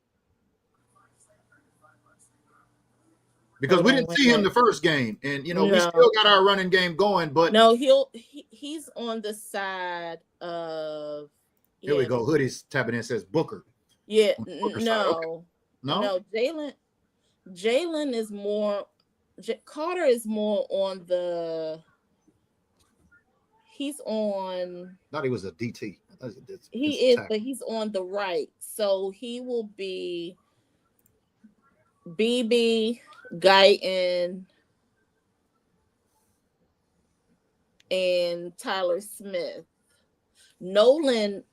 Because we didn't see him the first game. And, you know, we still got our running game going. But no, he's on the side of. Here we go. Hoodie's tapping in and says Booker. Yeah, Booker no, no. Jalen is more. Carter is more on the. He's on. I thought he was a DT. He is, but he's on the right, so he will be. BB, Guyton, and Tyler Smith. Nolan,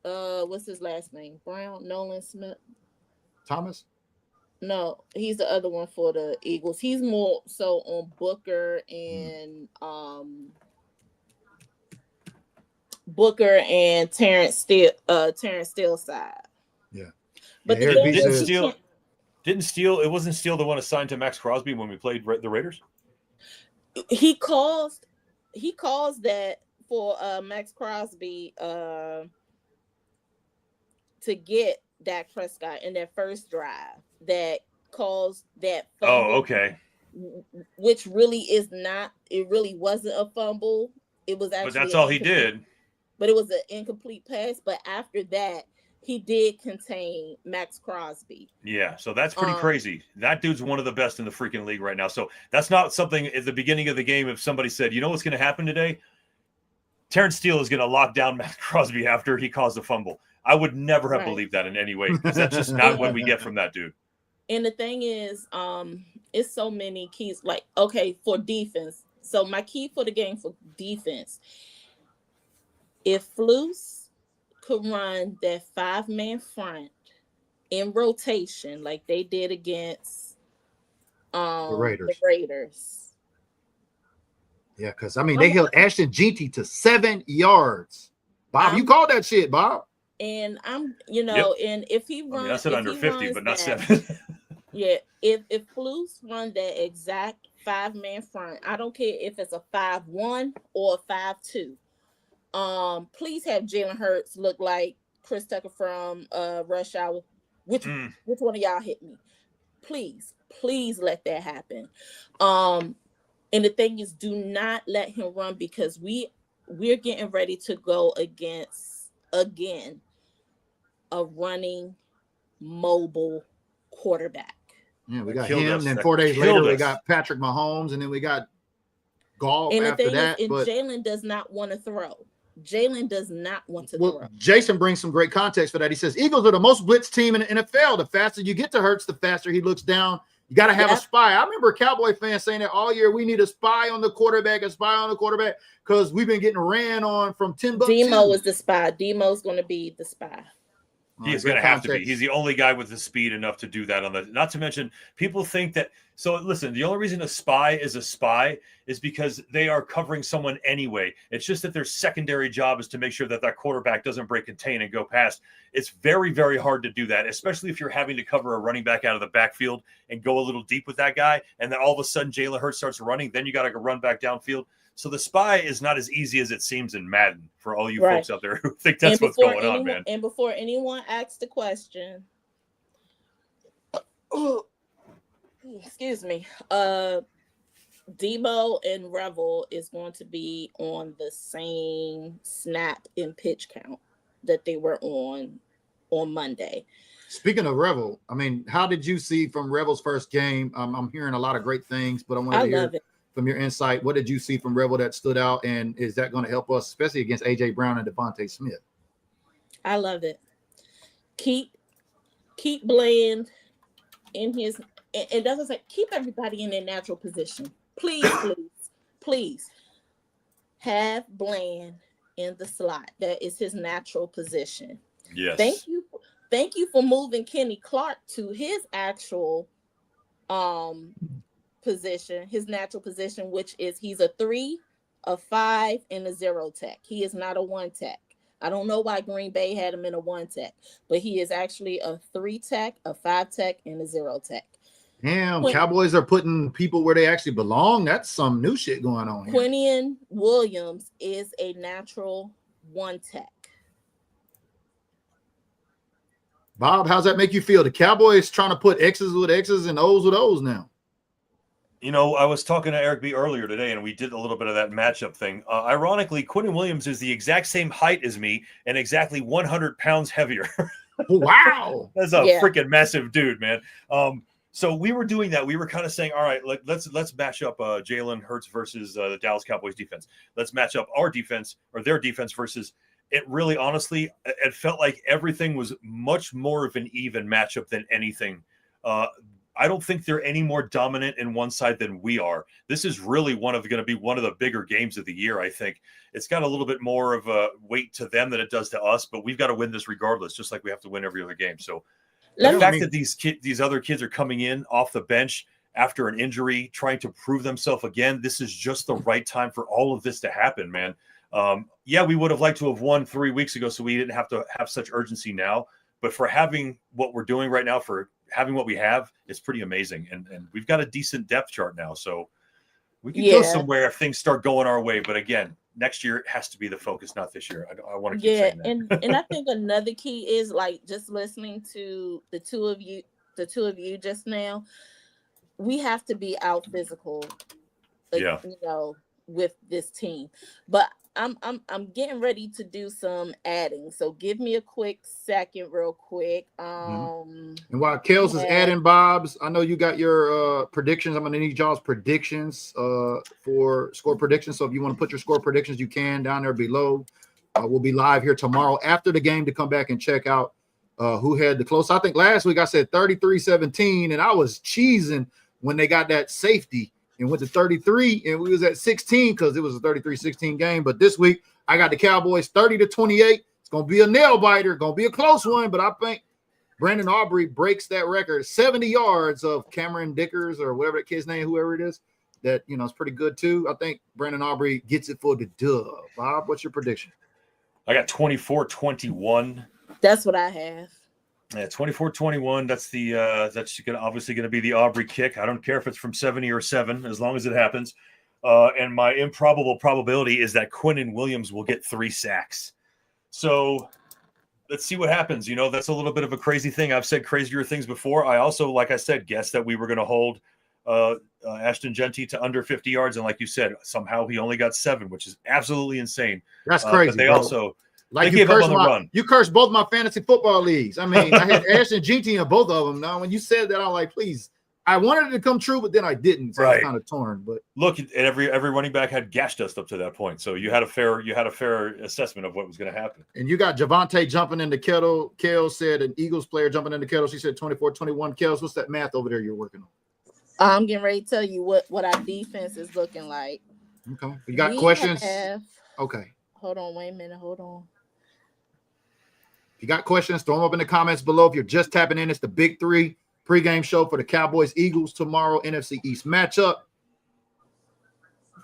what's his last name? Brown, Nolan Smith. Thomas? No, he's the other one for the Eagles. He's more so on Booker and Terrence Steele's side. Yeah. But yeah, didn't Steele, it wasn't Steele the one assigned to Max Crosby when we played the Raiders? He calls that for Max Crosby to get Dak Prescott in their first drive that caused that fumble. Oh, okay. Which really is not, it really wasn't a fumble. It was actually, but that's all he did. But it was an incomplete pass. But after that, he did contain Max Crosby. Yeah, so that's pretty crazy. That dude's one of the best in the freaking league right now. So that's not something at the beginning of the game. If somebody said, you know what's going to happen today? Terrence Steele is going to lock down Max Crosby after he caused a fumble. I would never have believed that in any way, because that's just not what we get from that dude. And the thing is, it's so many keys. Like, okay, for defense. So my key for the game for defense, if Flus could run that 5-man front in rotation like they did against the Raiders. Yeah, because I mean they held Ashton Jeanty to 7 yards. Bob, you called that shit, Bob. And I'm, and if he runs, I said under 50, but not 7. Yeah, if Flus run that exact 5-man front, I don't care if it's a 5-1 or a 5-2. Please have Jalen Hurts look like Chris Tucker from Rush Hour. Which one of y'all hit me? Please let that happen. And the thing is, do not let him run, because we're getting ready to go against again a running mobile quarterback. Yeah, we got him, and then 4 days later we got Patrick Mahomes, and then we got golf And the after thing that. is, and But Jalen does not want to throw. Jalen does not want to well, throw. Jason brings some great context for that. He says Eagles are the most blitz team in the NFL. The faster you get to Hurts, the faster he looks down. You got to have a spy. I remember Cowboy fans saying that all year. We need a spy on the quarterback, because we've been getting ran on from Timbuktu. Demo is the spy. Demo's going to be the spy. He is going to have to be. He's the only guy with the speed enough to do that on the. Not to mention, people think that. So listen, the only reason a spy is because they are covering someone anyway. It's just that their secondary job is to make sure that that quarterback doesn't break contain and go past. It's very, very hard to do that, especially if you're having to cover a running back out of the backfield and go a little deep with that guy, and then all of a sudden Jalen Hurts starts running. Then you got to go run back downfield. So the spy is not as easy as it seems in Madden for all you folks out there who think that's what's going on, man. And before anyone asks the question, excuse me, Debo and Revel is going to be on the same snap and pitch count that they were on Monday. Speaking of Revel, I mean, how did you see from Revel's first game? I'm hearing a lot of great things, but I want to hear from your insight. What did you see from Revel that stood out, and is that going to help us, especially against A.J. Brown and Devontae Smith? I love it. Keep Bland in his, it doesn't say keep everybody in their natural position. Please have Bland in the slot. That is his natural position. Yes. Thank you for moving Kenny Clark to his actual position, his natural position, which is he's a 3, a 5, and a 0 tech. He is not a 1 tech. I don't know why Green Bay had him in a 1 tech, but he is actually a 3 tech, a 5 tech, and a 0 tech. Damn, Cowboys are putting people where they actually belong. That's some new shit going on here. Quinion Williams is a natural 1 tech. Bob, how's that make you feel? The Cowboys trying to put X's with X's and O's with O's now. You know, I was talking to Eric B earlier today, and we did a little bit of that matchup thing. Ironically, Quinton Williams is the exact same height as me and exactly 100 pounds heavier. Wow. That's a freaking massive dude, man. So we were doing that. We were kind of saying, all right, let's match up Jalen Hurts versus the Dallas Cowboys defense. Let's match up our defense or their defense versus it. Really, honestly, it felt like everything was much more of an even matchup than anything. I don't think they're any more dominant in one side than we are. This is really going to be one of the bigger games of the year, I think. It's got a little bit more of a weight to them than it does to us, but we've got to win this regardless, just like we have to win every other game. So the fact that these other kids are coming in off the bench after an injury, trying to prove themselves again, this is just the right time for all of this to happen, man. Yeah, we would have liked to have won 3 weeks ago, so we didn't have to have such urgency now. But for having what we're doing right now, for having what we have, it's pretty amazing. And we've got a decent depth chart now, so we can go somewhere if things start going our way. But again, next year it has to be the focus, not this year. I want to keep saying that. and I think another key is like just listening to the two of you just now. We have to be out physical, you know, with this team. But I'm getting ready to do some adding. So give me a quick second, real quick. And while Kelz is adding Bob's, I know you got your predictions. I'm gonna need y'all's predictions for score predictions. So if you want to put your score predictions, you can down there below. We'll be live here tomorrow after the game to come back and check out who had the close. I think last week I said 33-17, and I was cheesing when they got that safety and went to 33, and we was at 16 because it was a 33-16 game. But this week, I got the Cowboys 30-28. It's going to be a nail-biter, going to be a close one, but I think Brandon Aubrey breaks that record, 70 yards of Cameron Dickers or whatever that kid's name, whoever it is, that, you know, is pretty good too. I think Brandon Aubrey gets it for the dub. Bob, what's your prediction? I got 24-21. That's what I have. Yeah, 24-21. That's obviously going to be the Aubrey kick. I don't care if it's from 70 or 7, as long as it happens. And my improbable probability is that Quinton Williams will get 3 sacks. So let's see what happens. You know, that's a little bit of a crazy thing. I've said crazier things before. I also, like I said, guessed that we were going to hold Ashton Genty to under 50 yards. And like you said, somehow he only got 7, which is absolutely insane. That's crazy. But they bro. also... Like you cursed both my fantasy football leagues. I mean, I had Ashton Genty in both of them. Now, when you said that, I'm like, please I wanted it to come true, but then I didn't. So I Right. was kind of torn. But look, and every running back had gash dust up to that point, so you had a fair assessment of what was going to happen. and you got Javonte jumping into Kettle. Kelz said an Eagles player jumping into Kettle. She said 24-21. Kelz, what's that math over there you're working on? I'm getting ready to tell you what our defense is looking like. Okay. You got We questions? have- Okay. Hold on, wait a minute. Hold on. If you got questions, throw them up in the comments below. If you're just tapping in, it's the Big 3 pregame show for the Cowboys Eagles tomorrow, NFC East matchup.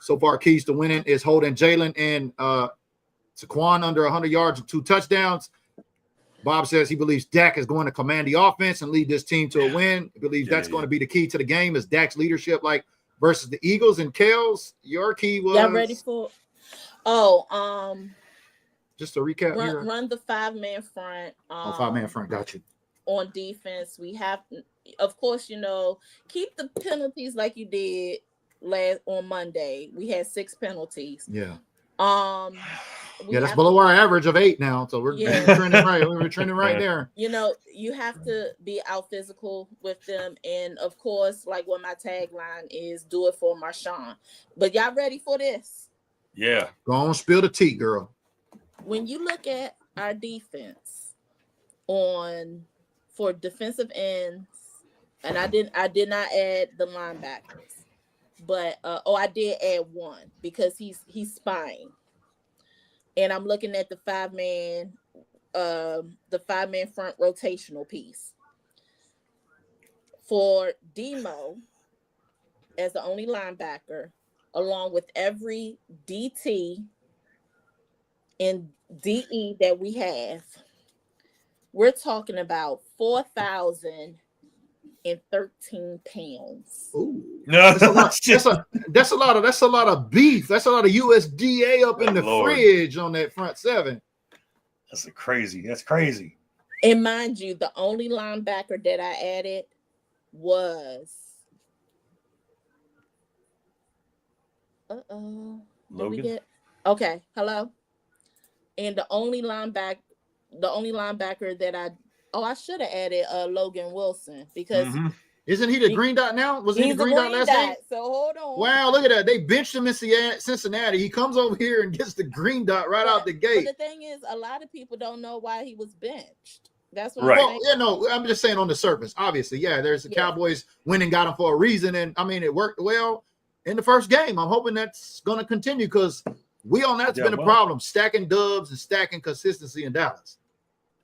So far, keys to winning is holding Jalen and Saquon under 100 yards and 2 touchdowns. Bob says he believes Dak is going to command the offense and lead this team to a win. He believes that's going to be the key to the game is Dak's leadership, like versus the Eagles. And Kelz, your key was. Y'all ready for? Just to recap here. Run the 5-man front. 5-man front. Got you. On defense, we have, of course, keep the penalties like you did on Monday. We had 6 penalties. Yeah. That's below our average of 8 now. So we're trending right. We're trending right there. You have to be out physical with them, and of course, like what my tagline is, do it for Marshawn. But y'all ready for this? Yeah. Go on, spill the tea, girl. When you look at our defense for defensive ends, and I did not add the linebackers, but I did add one because he's spying, and I'm looking at the 5-man front rotational piece for Demo as the only linebacker, along with every DT and DE that we have. We're talking about 4,013 pounds. Ooh. That's a lot. That's a lot of beef. That's a lot of USDA up in the fridge on that front 7. That's crazy. And mind you, the only linebacker that I added was Logan. Okay, hello. And the only linebacker that I should have added Logan Wilson because isn't he the green dot now? Was he the green dot last game? So hold on. Wow, look at that. They benched him in Cincinnati. He comes over here and gets the green dot out the gate. But the thing is, a lot of people don't know why he was benched. That's what right. I'm saying. Well, I'm just saying on the surface. Obviously, there's the Cowboys winning, got him for a reason. And I mean, it worked well in the first game. I'm hoping that's going to continue because that's been a problem, stacking dubs and stacking consistency in Dallas.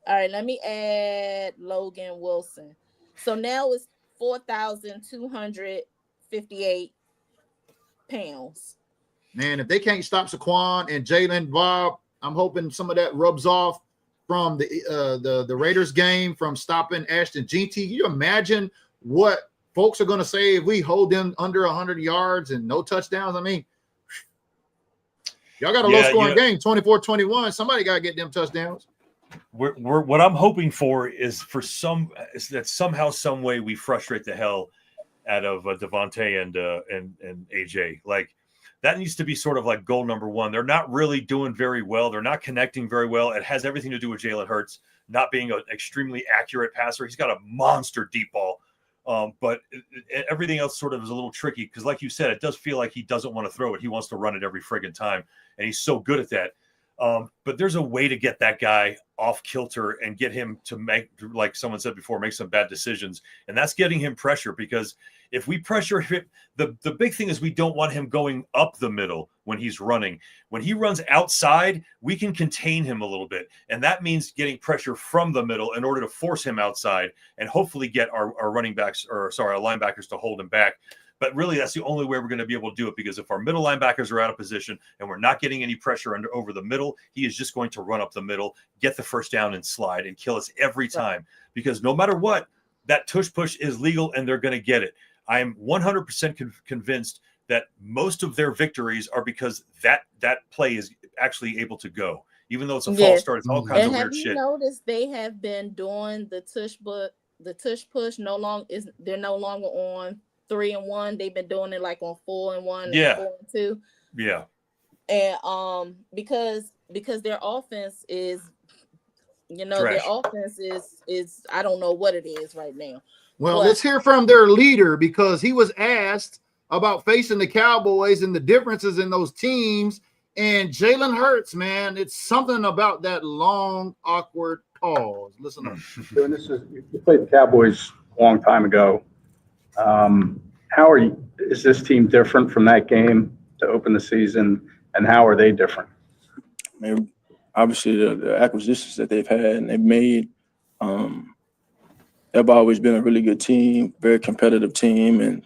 All right, let me add Logan Wilson. So now it's 4,258 pounds. Man, if they can't stop Saquon and Jalen, Bob, I'm hoping some of that rubs off from the Raiders game, from stopping Ashton Jeanty. Can you imagine what folks are going to say if we hold them under 100 yards and no touchdowns? I mean, y'all got a low-scoring game, 24-21. Somebody got to get them touchdowns. What I'm hoping for is that somehow, some way, we frustrate the hell out of Devontae and AJ. Like that needs to be sort of like goal number 1. They're not really doing very well. They're not connecting very well. It has everything to do with Jalen Hurts not being an extremely accurate passer. He's got a monster deep ball, but everything else sort of is a little tricky because, like you said, it does feel like he doesn't want to throw it. He wants to run it every friggin' time, and he's so good at that. But there's a way to get that guy off kilter and get him to make, like someone said before, make some bad decisions. And that's getting him pressure, because if we pressure him, the big thing is we don't want him going up the middle when he's running. When he runs outside, we can contain him a little bit. And that means getting pressure from the middle in order to force him outside and hopefully get our linebackers to hold him back. But really, that's the only way we're going to be able to do it, because if our middle linebackers are out of position and we're not getting any pressure over the middle, he is just going to run up the middle, get the first down and slide and kill us every time. Because no matter what, that tush push is legal and they're going to get it. I am 100% convinced that most of their victories are because that play is actually able to go. Even though it's a false start, it's all kinds of weird shit. Have you noticed they have been doing the tush push? They're no longer on 3-1. They've been doing it like on 4-1 and 4-2. Yeah. And because their offense is, trash. their offense is I don't know what it is right now. Well, What? let's hear from their leader because he was asked about facing the Cowboys and the differences in those teams. And Jalen Hurts, man, it's something about that long, awkward pause. Listen up. And this is you played the Cowboys a long time ago. How are you? Is this team different from that game to open the season, and how are they different? I mean, obviously the acquisitions that they've had and they've made, they've always been a really good team, very competitive team, and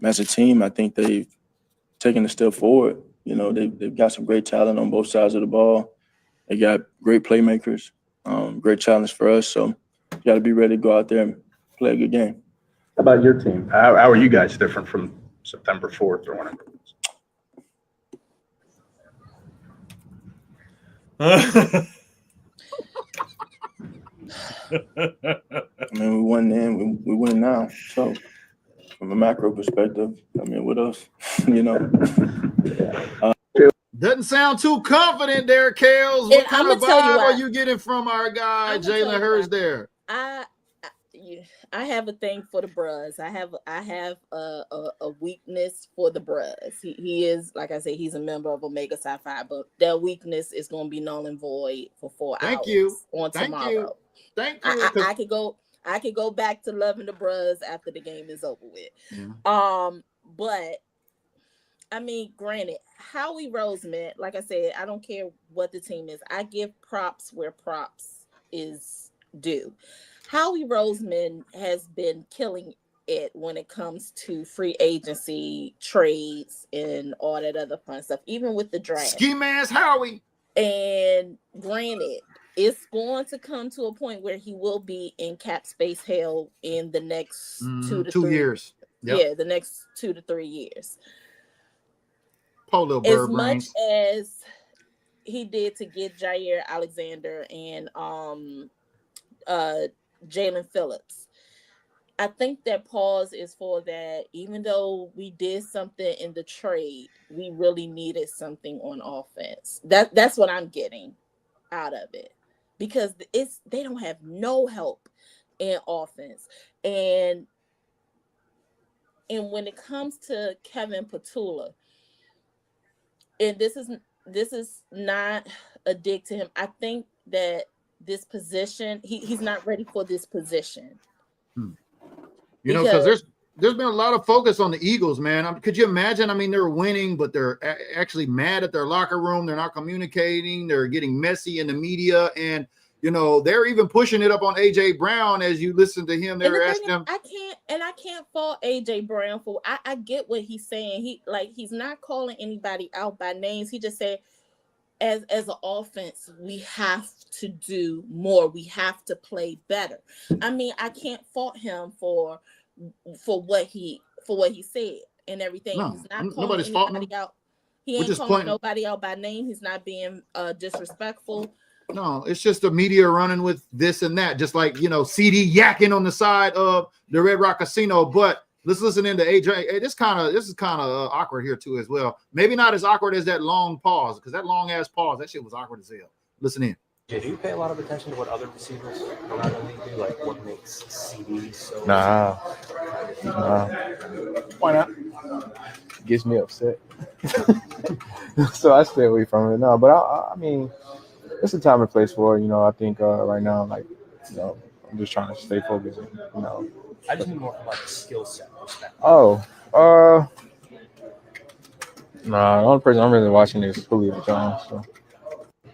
as a team, I think they've taken a step forward. They've got some great talent on both sides of the ball. They got great playmakers, great challenge for us. So you got to be ready to go out there and play a good game. How about your team? How are you guys different from September 4th or whatever? I mean, we won then, we win now. So from a macro perspective, I mean, what else? Doesn't sound too confident there, Kelz. What kind of vibe are you getting from our guy Jalen Hurts there? I have a thing for the Bruz. I have a weakness for the Bruz. He is, like I said, he's a member of Omega Psi Phi, but that weakness is going to be null and void for 4 hours on tomorrow. Thank you. I could go back to loving the Bruz after the game is over with. Yeah. But I mean, granted, Howie Roseman, like I said, I don't care what the team is. I give props where props is due. Howie Roseman has been killing it when it comes to free agency trades and all that other fun stuff, even with the draft. Ski mask Howie. And granted, it's going to come to a point where he will be in cap space hell in the next 2 to 3 years. Yep. Yeah, the next 2 to 3 years. Poor little bird as brains. Much as he did to get Jair Alexander and Jalen Phillips, I think that pause is for that. Even though we did something in the trade, we really needed something on offense. That's what I'm getting out of it, because they don't have no help in offense. And when it comes to Kevin Petula, and this is not a dig to him, I think that this position, he's not ready for this position. Because there's been a lot of focus on the Eagles, man. Could you imagine? I mean, they're winning, but they're actually mad at their locker room. They're not communicating. They're getting messy in the media, and they're even pushing it up on AJ Brown. As you listen to him, they're asking him. I can't fault AJ Brown for. I get what he's saying. He's not calling anybody out by names. He just said, as an offense, we have to do more. We have to play better. I mean, I can't fault him for what he said and everything. No, he's not nobody's calling faulting him. out. He ain't calling nobody out by name. He's not being disrespectful. No, it's just the media running with this and that, just like CD yakking on the side of the Red Rock Casino. But let's listen into AJ. This is kind of awkward here too as well. Maybe not as awkward as that long pause, because that long ass pause, that shit was awkward as hell. Listen in. Do you pay a lot of attention to what other receivers around the league do? Like what makes CD so? Nah. Why not? Gets me upset. So I stay away from it. No, but I mean, it's a time and place for it. I think right now, I'm just trying to stay focused. I just mean more from like a skill set perspective. Oh, nah. The only person I'm really watching is Julio Jones. So.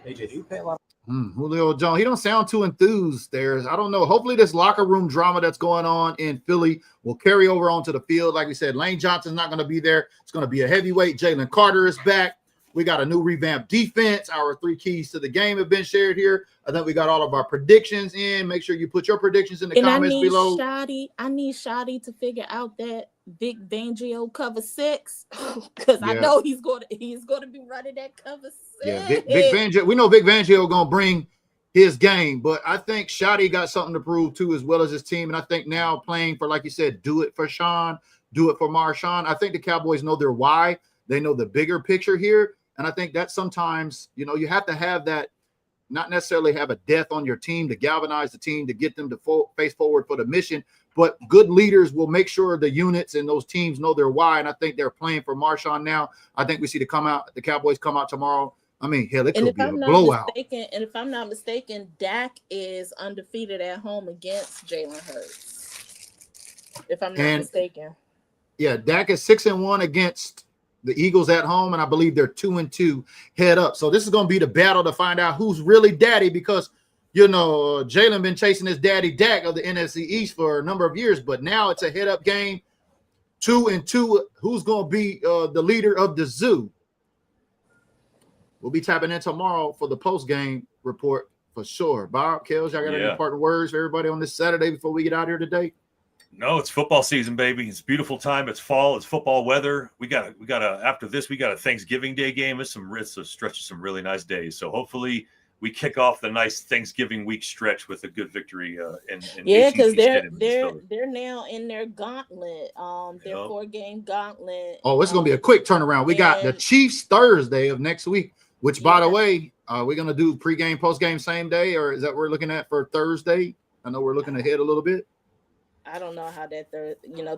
AJ, do you pay a lot? Julio Jones, he don't sound too enthused there. I don't know. Hopefully this locker room drama that's going on in Philly will carry over onto the field. Like we said, Lane Johnson's not going to be there. It's going to be a heavyweight. Jalen Carter is back. We got a new revamped defense. Our 3 keys to the game have been shared here. I think we got all of our predictions in. Make sure you put your predictions in the comments below. I need Shotty to figure out that Vic Fangio cover 6, because I know he's going to be running that cover 6. Yeah, Vic Fangio. We know Vic Fangio going to bring his game, but I think Shotty got something to prove too, as well as his team. And I think now playing for, like you said, do it for Sean, do it for Marshawn. I think the Cowboys know their why. They know the bigger picture here. And I think that sometimes, you have to have that not necessarily have a death on your team to galvanize the team to get them to face forward for the mission, but good leaders will make sure the units and those teams know their why. And I think they're playing for Marshawn now. I think we see the Cowboys come out tomorrow. I mean, hell, it could be a blowout. And if I'm not mistaken, Dak is undefeated at home against Jalen Hurts. If I'm not mistaken. Yeah, Dak is 6-1 against the Eagles at home, and I believe they're 2-2 head up. So this is going to be the battle to find out who's really daddy, because Jalen been chasing his daddy Dak of the NFC East for a number of years, but now it's a head up game. 2-2. Who's going to be the leader of the zoo? We'll be tapping in tomorrow for the post game report for sure. Bob, Kelz, y'all got any important words for everybody on this Saturday before we get out here today? No, it's football season, baby. It's a beautiful time. It's fall. It's football weather. We got after this, we got a Thanksgiving Day game. It's a stretch of some really nice days. So hopefully we kick off the nice Thanksgiving week stretch with a good victory. Because they're now in their gauntlet, their 4-game gauntlet. Oh, it's gonna be a quick turnaround. We got the Chiefs Thursday of next week, which by the way, we're gonna do pregame, postgame same day, or is that what we're looking at for Thursday? I know we're looking ahead a little bit. I don't know how that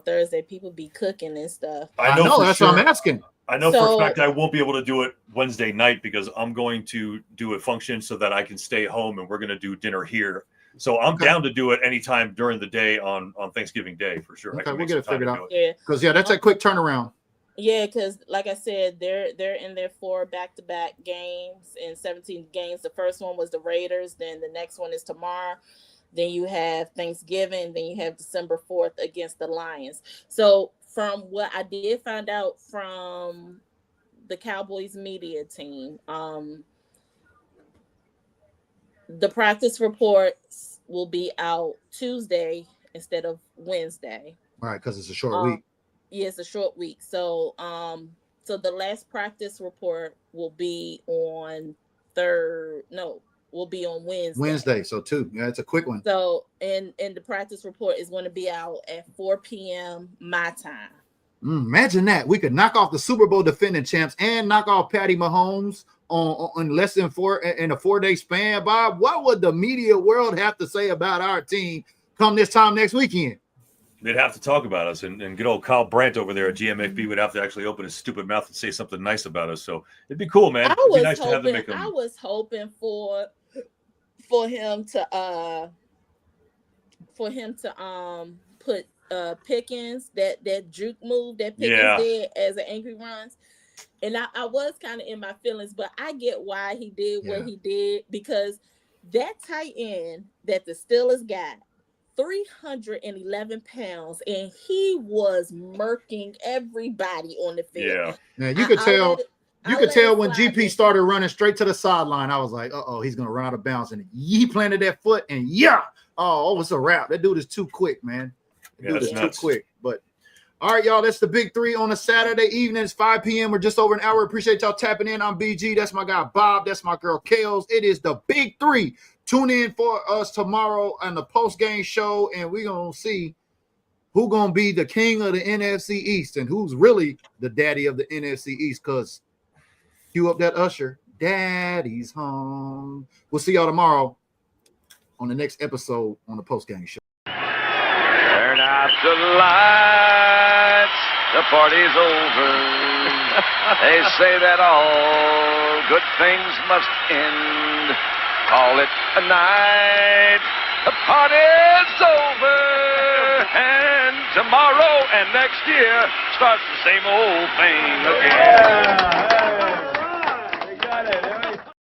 Thursday people be cooking and stuff. I know that's what I'm asking. I know for a fact I won't be able to do it Wednesday night because I'm going to do a function so that I can stay home, and we're going to do dinner here. So I'm down to do it anytime during the day on Thanksgiving Day for sure. Okay, we'll get it figured out. Because that's a quick turnaround. Yeah, because like I said, they're in their 4 back-to-back games in 17 games. The first one was the Raiders. Then the next one is tomorrow. Then you have Thanksgiving. Then you have December 4th against the Lions. So from what I did find out from the Cowboys media team, the practice reports will be out Tuesday instead of Wednesday. Right, because it's a short week. Yeah, it's a short week. So so the last practice report will be on Wednesday. So 2. Yeah, it's a quick one. So and the practice report is going to be out at 4 p.m. my time. Imagine that. We could knock off the Super Bowl defending champs and knock off Patty Mahomes on less than 4 in a 4-day span. Bob, what would the media world have to say about our team come this time next weekend? They'd have to talk about us, and good old Kyle Brandt over there at GMFB would have to actually open his stupid mouth and say something nice about us. So it'd be cool, man. It'd be nice to have them make them. I was hoping for him to put Pickens, that juke move that Pickens did as an angry runs. And I was kind of in my feelings, but I get why he did what he did, because that tight end that the Steelers got, 311 pounds, and he was murking everybody on the field. Yeah. Now you could tell. You could tell when GP started running straight to the sideline. I was like, he's gonna run out of bounds, and he planted that foot, and it's a wrap. That dude is too quick, man. That dude is too quick. But all right, y'all, that's the Big 3 on a Saturday evening. It's 5 p.m. We're just over an hour. Appreciate y'all tapping in. I'm BG. That's my guy Bob. That's my girl Kelz. It is the Big 3. Tune in for us tomorrow on the post-game show, and we're gonna see who's gonna be the king of the NFC East and who's really the daddy of the NFC East. Because cue up that usher. Daddy's home. We'll see y'all tomorrow on the next episode on the post-game show. Turn out the lights. The party's over. They say that all good things must end. Call it a night. The party's over. And tomorrow and next year starts the same old thing again.